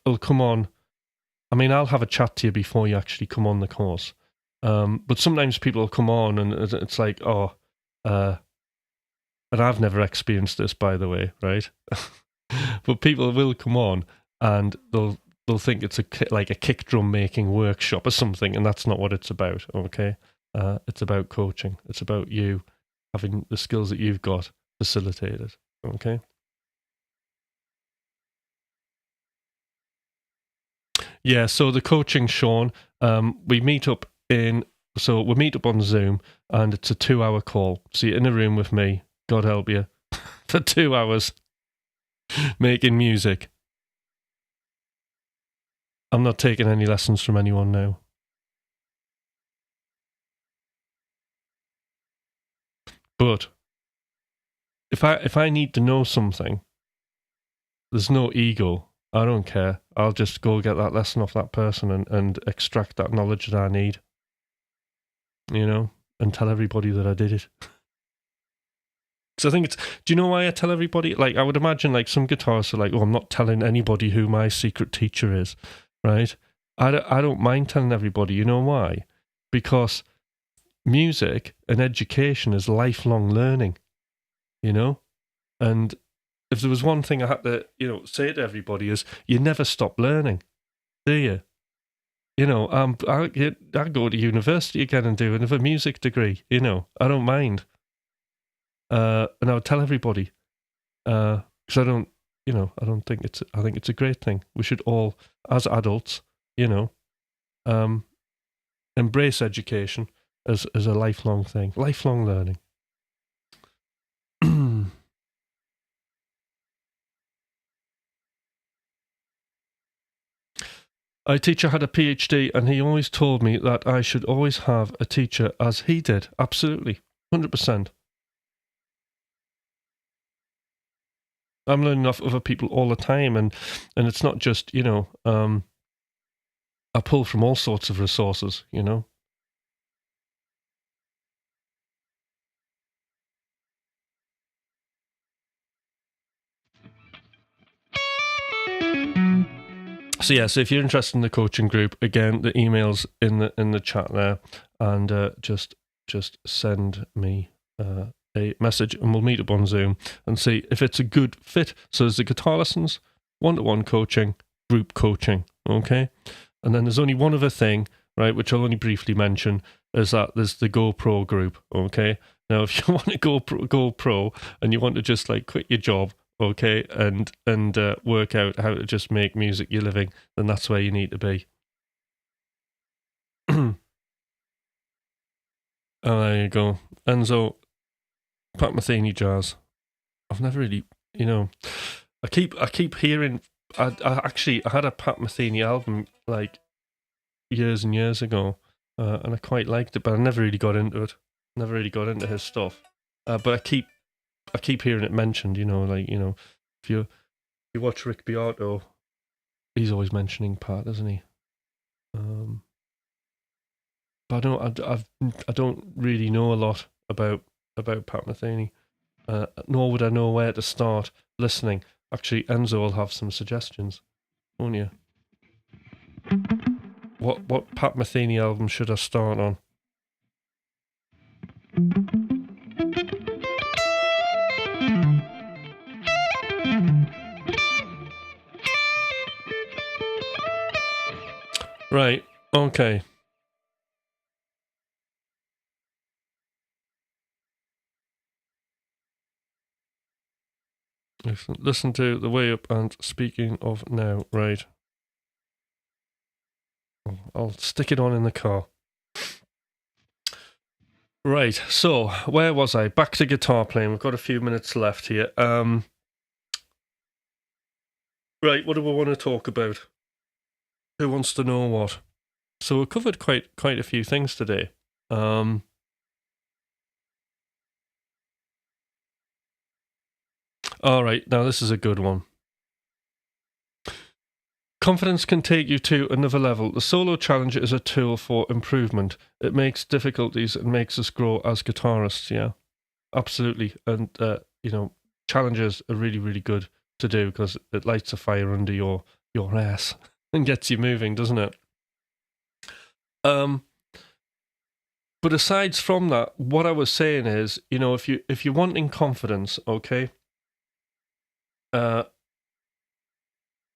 will come on. I mean, I'll have a chat to you before you actually come on the course. But sometimes people will come on and it's like, oh, and I've never experienced this, by the way, right? But people will come on and they'll think it's like a kick drum making workshop or something, and that's not what it's about. Okay, it's about coaching. It's about you having the skills that you've got facilitated. Okay. Yeah. So the coaching, Sean, we meet up on Zoom, and it's a 2-hour call. So you're in a room with me. God help you, for 2 hours making music. I'm not taking any lessons from anyone now. But if I need to know something, there's no ego. I don't care. I'll just go get that lesson off that person and extract that knowledge that I need. You know, and tell everybody that I did it. So I think it's. Do you know why I tell everybody? Like, I would imagine, like, some guitarists are like, "Oh, I'm not telling anybody who my secret teacher is," right? I don't mind telling everybody. You know why? Because music and education is lifelong learning. You know, and if there was one thing I had to, say to everybody is, you never stop learning, do you? You know, I go to university again and do another music degree. You know, I don't mind. And I would tell everybody, because I don't think I think it's a great thing. We should all, as adults, embrace education as a lifelong thing, lifelong learning. A teacher had a PhD, and he always told me that I should always have a teacher as he did. Absolutely, 100%. I'm learning off other people all the time, and it's not just, I pull from all sorts of resources, So yeah, so if you're interested in the coaching group, again, the email's in the chat there, and just send me a message, and we'll meet up on Zoom and see if it's a good fit. So there's the guitar lessons, one-to-one coaching, group coaching, okay? And then there's only one other thing, right, which I'll only briefly mention, is that there's the GoPro group, okay? Now, if you want to go pro and you want to just like quit your job, okay, and work out how to just make music your living, then that's where you need to be. Oh, there you go. Enzo, Pat Metheny jazz. I've never really, I keep hearing. I had a Pat Metheny album like years and years ago, and I quite liked it, but I never really got into it. Never really got into his stuff. But I keep hearing it mentioned. If you watch Rick Beato, he's always mentioning Pat, isn't he? But I don't really know a lot about Pat Metheny, nor would I know where to start listening. Actually, Enzo will have some suggestions, won't you? What Pat Metheny album should I start on? Right, okay. Listen to The Way Up and Speaking of Now, right. I'll stick it on in the car. Right, so where was I? Back to guitar playing. We've got a few minutes left here. Right, what do we want to talk about? Who wants to know what? So we covered quite a few things today. All right, now this is a good one. Confidence can take you to another level. The solo challenge is a tool for improvement. It makes difficulties and makes us grow as guitarists. Yeah, absolutely. And challenges are really, really good to do because it lights a fire under your ass and gets you moving, doesn't it? But aside from that, what I was saying is, you know, if you're wanting confidence, okay,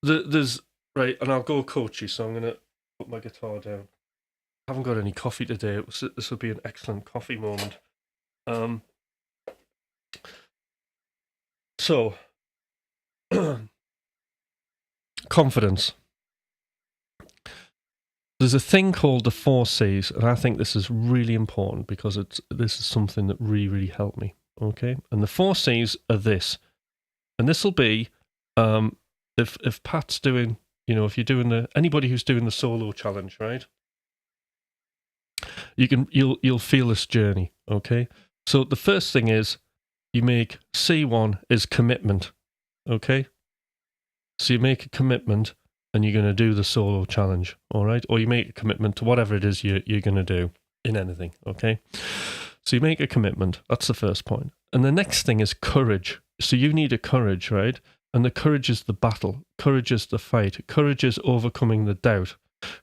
there's right, and I'll go coachy, so I'm gonna put my guitar down. I haven't got any coffee today. This will be an excellent coffee moment. So confidence. There's a thing called the 4 C's, and I think this is really important because this is something that really helped me. Okay, and the 4 C's are this, and this will be if Pat's doing, you know, if you're doing anybody who's doing the solo challenge, right? You'll feel this journey. Okay, so the first thing is you make C1 is commitment. Okay, so you make a commitment and you're going to do the solo challenge, all right? Or you make a commitment to whatever it is you're going to do in anything, okay? So you make a commitment. That's the first point. And the next thing is courage. So you need a courage, right? And the courage is the battle. Courage is the fight. Courage is overcoming the doubt.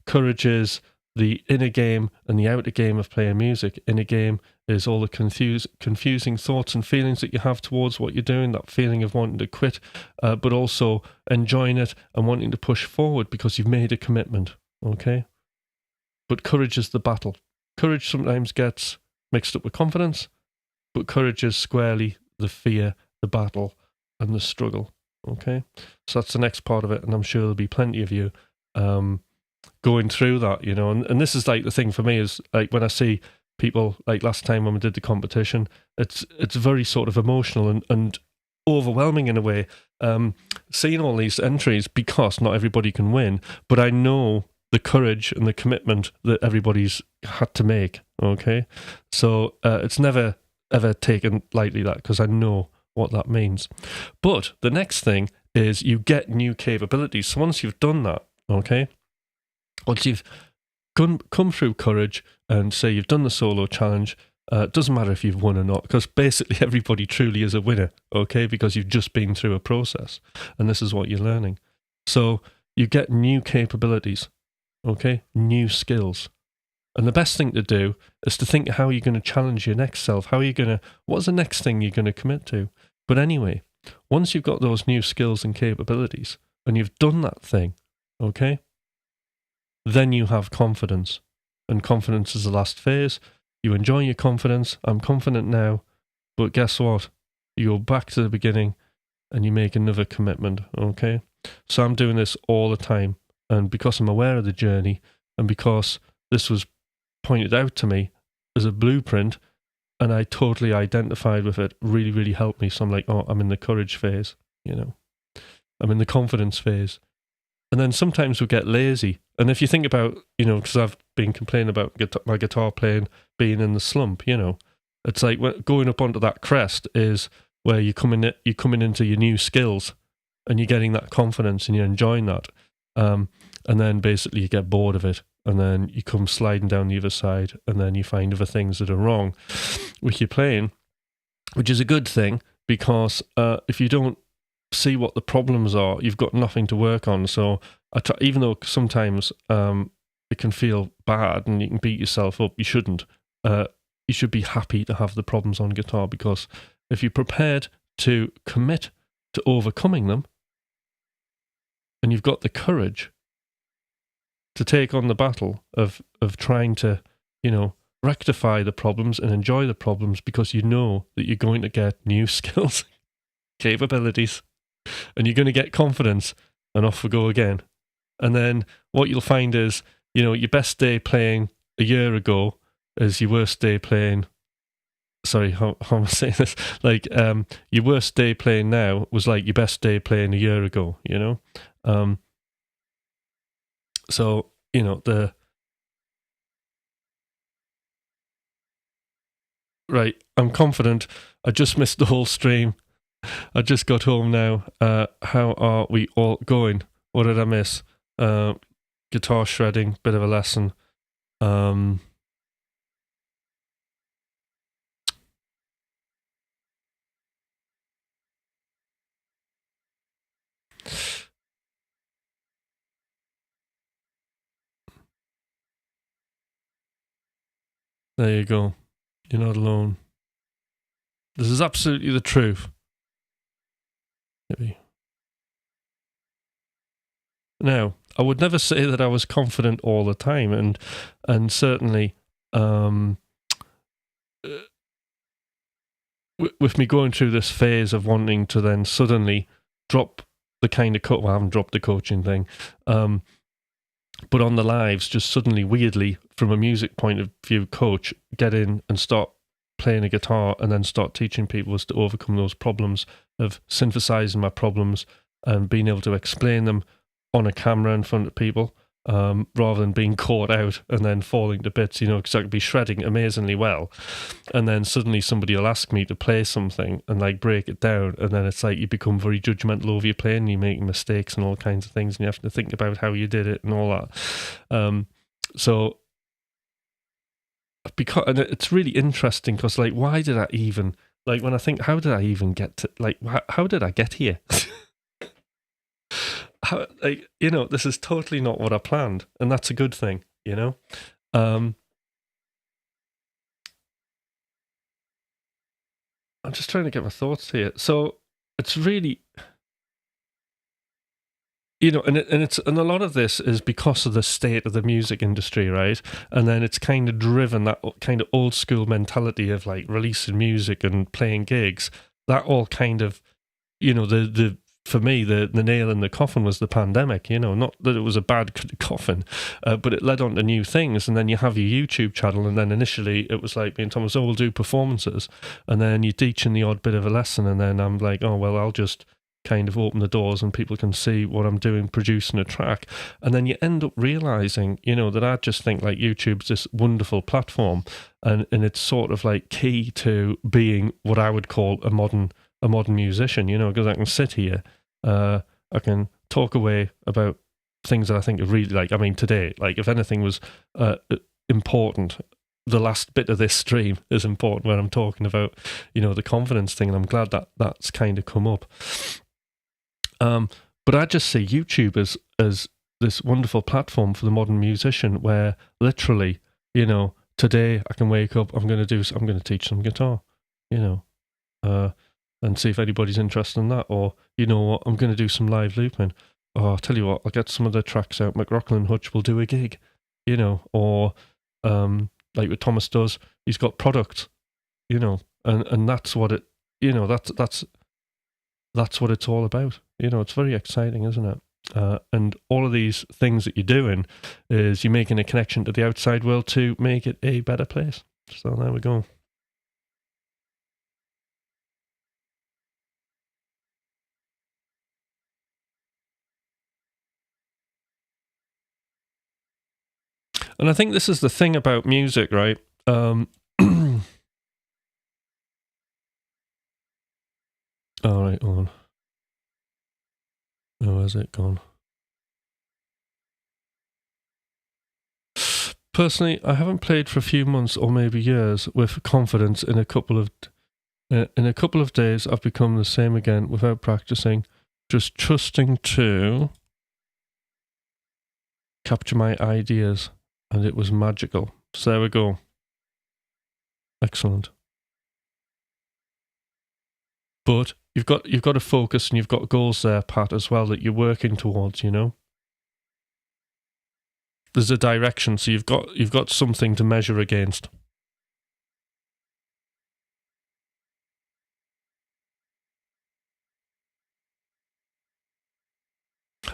Courage is the inner game and the outer game of playing music. Inner game is all the confusing thoughts and feelings that you have towards what you're doing, that feeling of wanting to quit, but also enjoying it and wanting to push forward because you've made a commitment, okay? But courage is the battle. Courage sometimes gets mixed up with confidence, but courage is squarely the fear, the battle, and the struggle, okay? So that's the next part of it, and I'm sure there'll be plenty of you going through that, you know, and this is like the thing for me is like when I see people like last time when we did the competition, it's very sort of emotional and overwhelming in a way, seeing all these entries because not everybody can win, but I know the courage and the commitment that everybody's had to make, okay? So it's never ever taken lightly, that, because I know what that means. But the next thing is you get new capabilities. So once you've done that, okay, once you've come through courage and say you've done the solo challenge, it doesn't matter if you've won or not, because basically everybody truly is a winner, okay, because you've just been through a process and this is what you're learning. So you get new capabilities, okay, new skills. And the best thing to do is to think how you're going to challenge your next self. What's the next thing you're going to commit to? But anyway, once you've got those new skills and capabilities and you've done that thing, okay, then you have confidence. And confidence is the last phase. You enjoy your confidence. I'm confident now. But guess what? You go back to the beginning and you make another commitment, okay? So I'm doing this all the time. And because I'm aware of the journey and because this was pointed out to me as a blueprint and I totally identified with it, really helped me. So I'm like, oh, I'm in the courage phase, you know? I'm in the confidence phase. And then sometimes we get lazy. And if you think about, you know, because I've been complaining about my guitar playing being in the slump, you know, it's like going up onto that crest is where you're coming into your new skills and you're getting that confidence and you're enjoying that. And then basically you get bored of it and then you come sliding down the other side and then you find other things that are wrong with your playing, which is a good thing because if you don't see what the problems are, you've got nothing to work on. So even though sometimes it can feel bad and you can beat yourself up, you shouldn't. You should be happy to have the problems on guitar, because if you're prepared to commit to overcoming them and you've got the courage to take on the battle of trying to, you know, rectify the problems and enjoy the problems, because you know that you're going to get new skills, capabilities, and you're going to get confidence, and off we go again. And then what you'll find is, you know, your best day playing a year ago is your worst day playing. Sorry, how am I saying this? Like, your worst day playing now was like your best day playing a year ago, you know? So, you know, right, I'm confident. I just missed the whole stream. I just got home now. How are we all going? What did I miss? Guitar shredding, bit of a lesson. There you go. You're not alone. This is absolutely the truth. Maybe. Now, I would never say that I was confident all the time, and certainly, with me going through this phase of wanting to then suddenly drop the kind of well, I haven't dropped the coaching thing, but on the lives, just suddenly, weirdly, from a music point of view, coach, get in and start playing a guitar and then start teaching people as to overcome those problems of synthesizing my problems and being able to explain them on a camera in front of people, rather than being caught out and then falling to bits, because I could be shredding amazingly well, and then suddenly somebody will ask me to play something and like break it down, and then it's like you become very judgmental over your playing, and you're making mistakes and all kinds of things, and you have to think about how you did it and all that. So because, and it's really interesting because, like, why did I even, like, when I think, how did I even get to, like, how did I get here? How, like, this is totally not what I planned, and that's a good thing, I'm just trying to get my thoughts here. So it's really, and a lot of this is because of the state of the music industry, right? And then it's kind of driven that kind of old school mentality of like releasing music and playing gigs. That all kind of, the for me, the nail in the coffin was the pandemic, not that it was a bad coffin, but it led on to new things. And then you have your YouTube channel, and then initially it was like me and Thomas, we'll do performances, and then you're teaching the odd bit of a lesson, and then I'm like, oh, well, I'll just kind of open the doors and people can see what I'm doing, producing a track. And then you end up realizing, that I just think like YouTube's this wonderful platform, and it's sort of like key to being what I would call a modern musician, because I can sit here, I can talk away about things that I think are really, like, I mean, today, like, if anything was important, the last bit of this stream is important when I'm talking about, the confidence thing, and I'm glad that that's kind of come up. But I just see YouTube as this wonderful platform for the modern musician, where literally, today I can wake up, I'm going to teach some guitar, and see if anybody's interested in that. Or, you know what, I'm going to do some live looping. Oh, I'll tell you what, I'll get some of the tracks out. McLaughlin Hutch will do a gig, or like what Thomas does, he's got product, and that's what it, that's what it's all about. It's very exciting, isn't it? And all of these things that you're doing is you're making a connection to the outside world to make it a better place. So there we go. And I think this is the thing about music, right? All right, on. Oh, where's it gone? Personally, I haven't played for a few months or maybe years with confidence. In a couple of days, I've become the same again without practicing, just trusting to capture my ideas, and it was magical. So there we go. Excellent. But you've got to focus, and you've got goals there, Pat, as well, that you're working towards. There's a direction, so you've got something to measure against.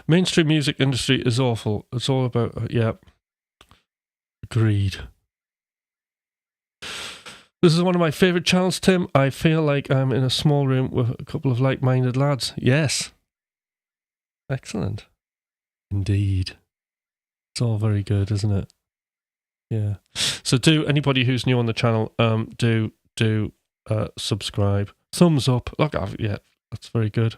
Mainstream music industry is awful. It's all about agreed. This is one of my favourite channels, Tim. I feel like I'm in a small room with a couple of like-minded lads. Yes. Excellent. Indeed. It's all very good, isn't it? Yeah. So anybody who's new on the channel, do subscribe. Thumbs up. Look, yeah, that's very good.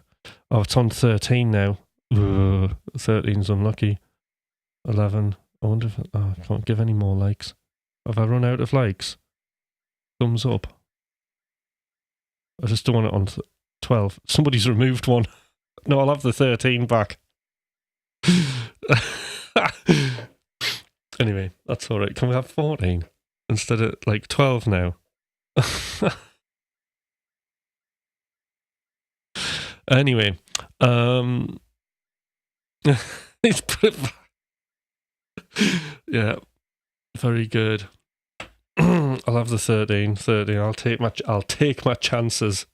Oh, it's on 13 now. 13's unlucky. 11. I wonder if I can't give any more likes. Have I run out of likes? Thumbs up. I just don't want it on 12. Somebody's removed one. No, I'll have the 13 back. Anyway, that's all right. Can we have 14? instead of like 12 now. Anyway, he's put it back. Yeah, very good. I'll have the 13. I'll take my chances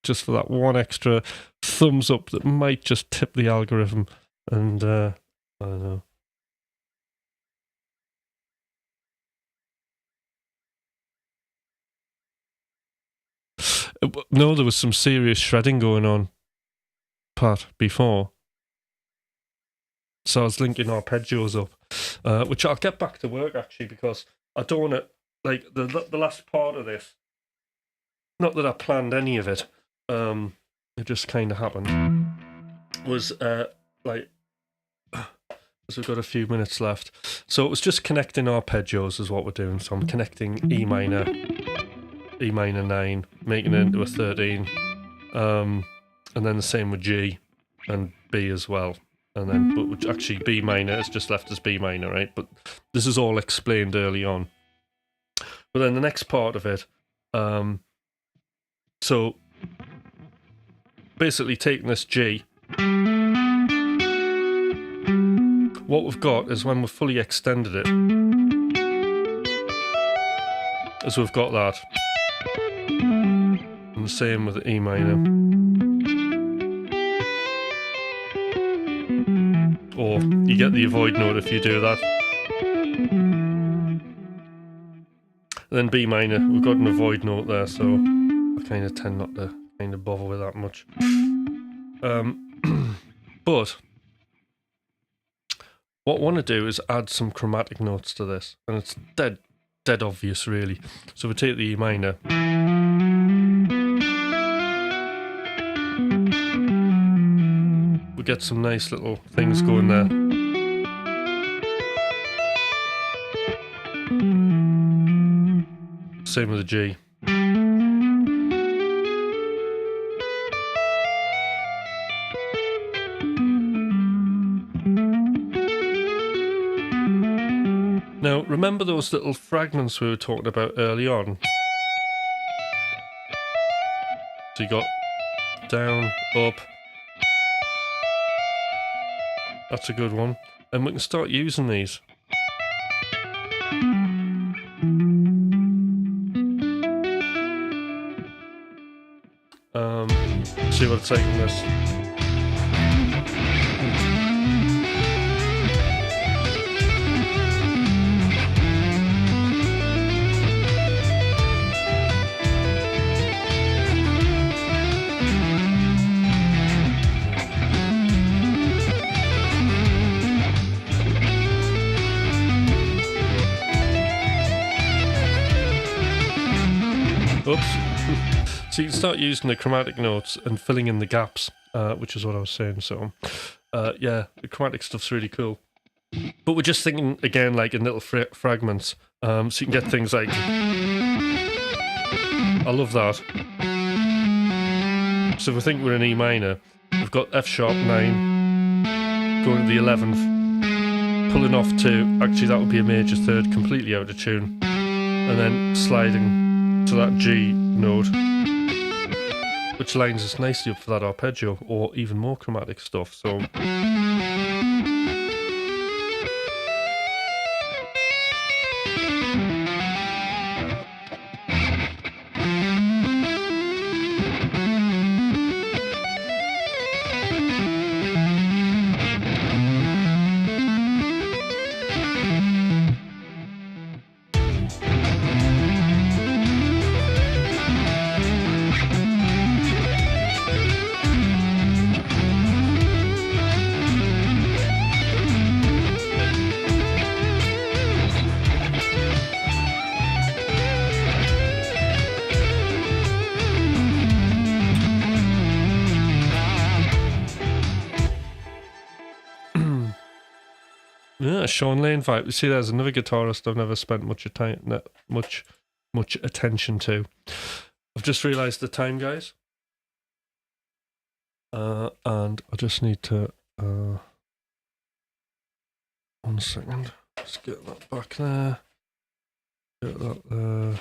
just for that one extra thumbs up that might just tip the algorithm. And I don't know. No, there was some serious shredding going on, Pat, before. So I was linking arpeggios up, which I'll get back to work actually, because I don't want to, like, the last part of this, not that I planned any of it, it just kind of happened, was like, as we've got a few minutes left. So it was just connecting arpeggios is what we're doing. So I'm connecting E minor 9, making it into a 13, and then the same with G and B as well. And then, but actually B minor is just left as B minor, right? But this is all explained early on. But then the next part of it, so basically taking this G, what we've got is when we've fully extended it, is we've got that. And the same with the E minor. Or you get the avoid note if you do that. And then B minor, we've got an avoid note there, so I kind of tend not to kind of bother with that much. But what I want to do is add some chromatic notes to this, and it's dead obvious really. So we take the E minor, we get some nice little things going there. Same with the G. Now, remember those little fragments we were talking about early on? So you got down, up. That's a good one. And we can start using these. See what it's like in this. Oops. So you can start using the chromatic notes and filling in the gaps, which is what I was saying. So, yeah, the chromatic stuff's really cool. But we're just thinking, again, like in little fragments. So you can get things like... I love that. So if we think we're in E minor, we've got F sharp 9, going to the 11th, pulling off to... Actually, that would be a major third, completely out of tune. And then sliding to that G note, which lines us nicely up for that arpeggio or even more chromatic stuff. So yeah, Sean Lane vibe. You see, there's another guitarist I've never spent much attention to. I've just realised the time, guys, and I just need to 1 second. Let's get that back there. Get that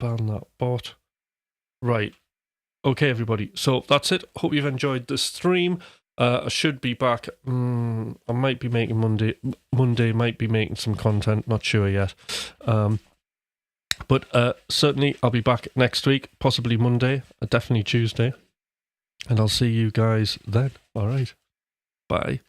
ban that bot. Right. Okay, everybody. So that's it. Hope you've enjoyed the stream. I should be back. I might be making Monday might be making some content. Not sure yet. But certainly I'll be back next week, possibly Monday, definitely Tuesday. And I'll see you guys then. All right. Bye.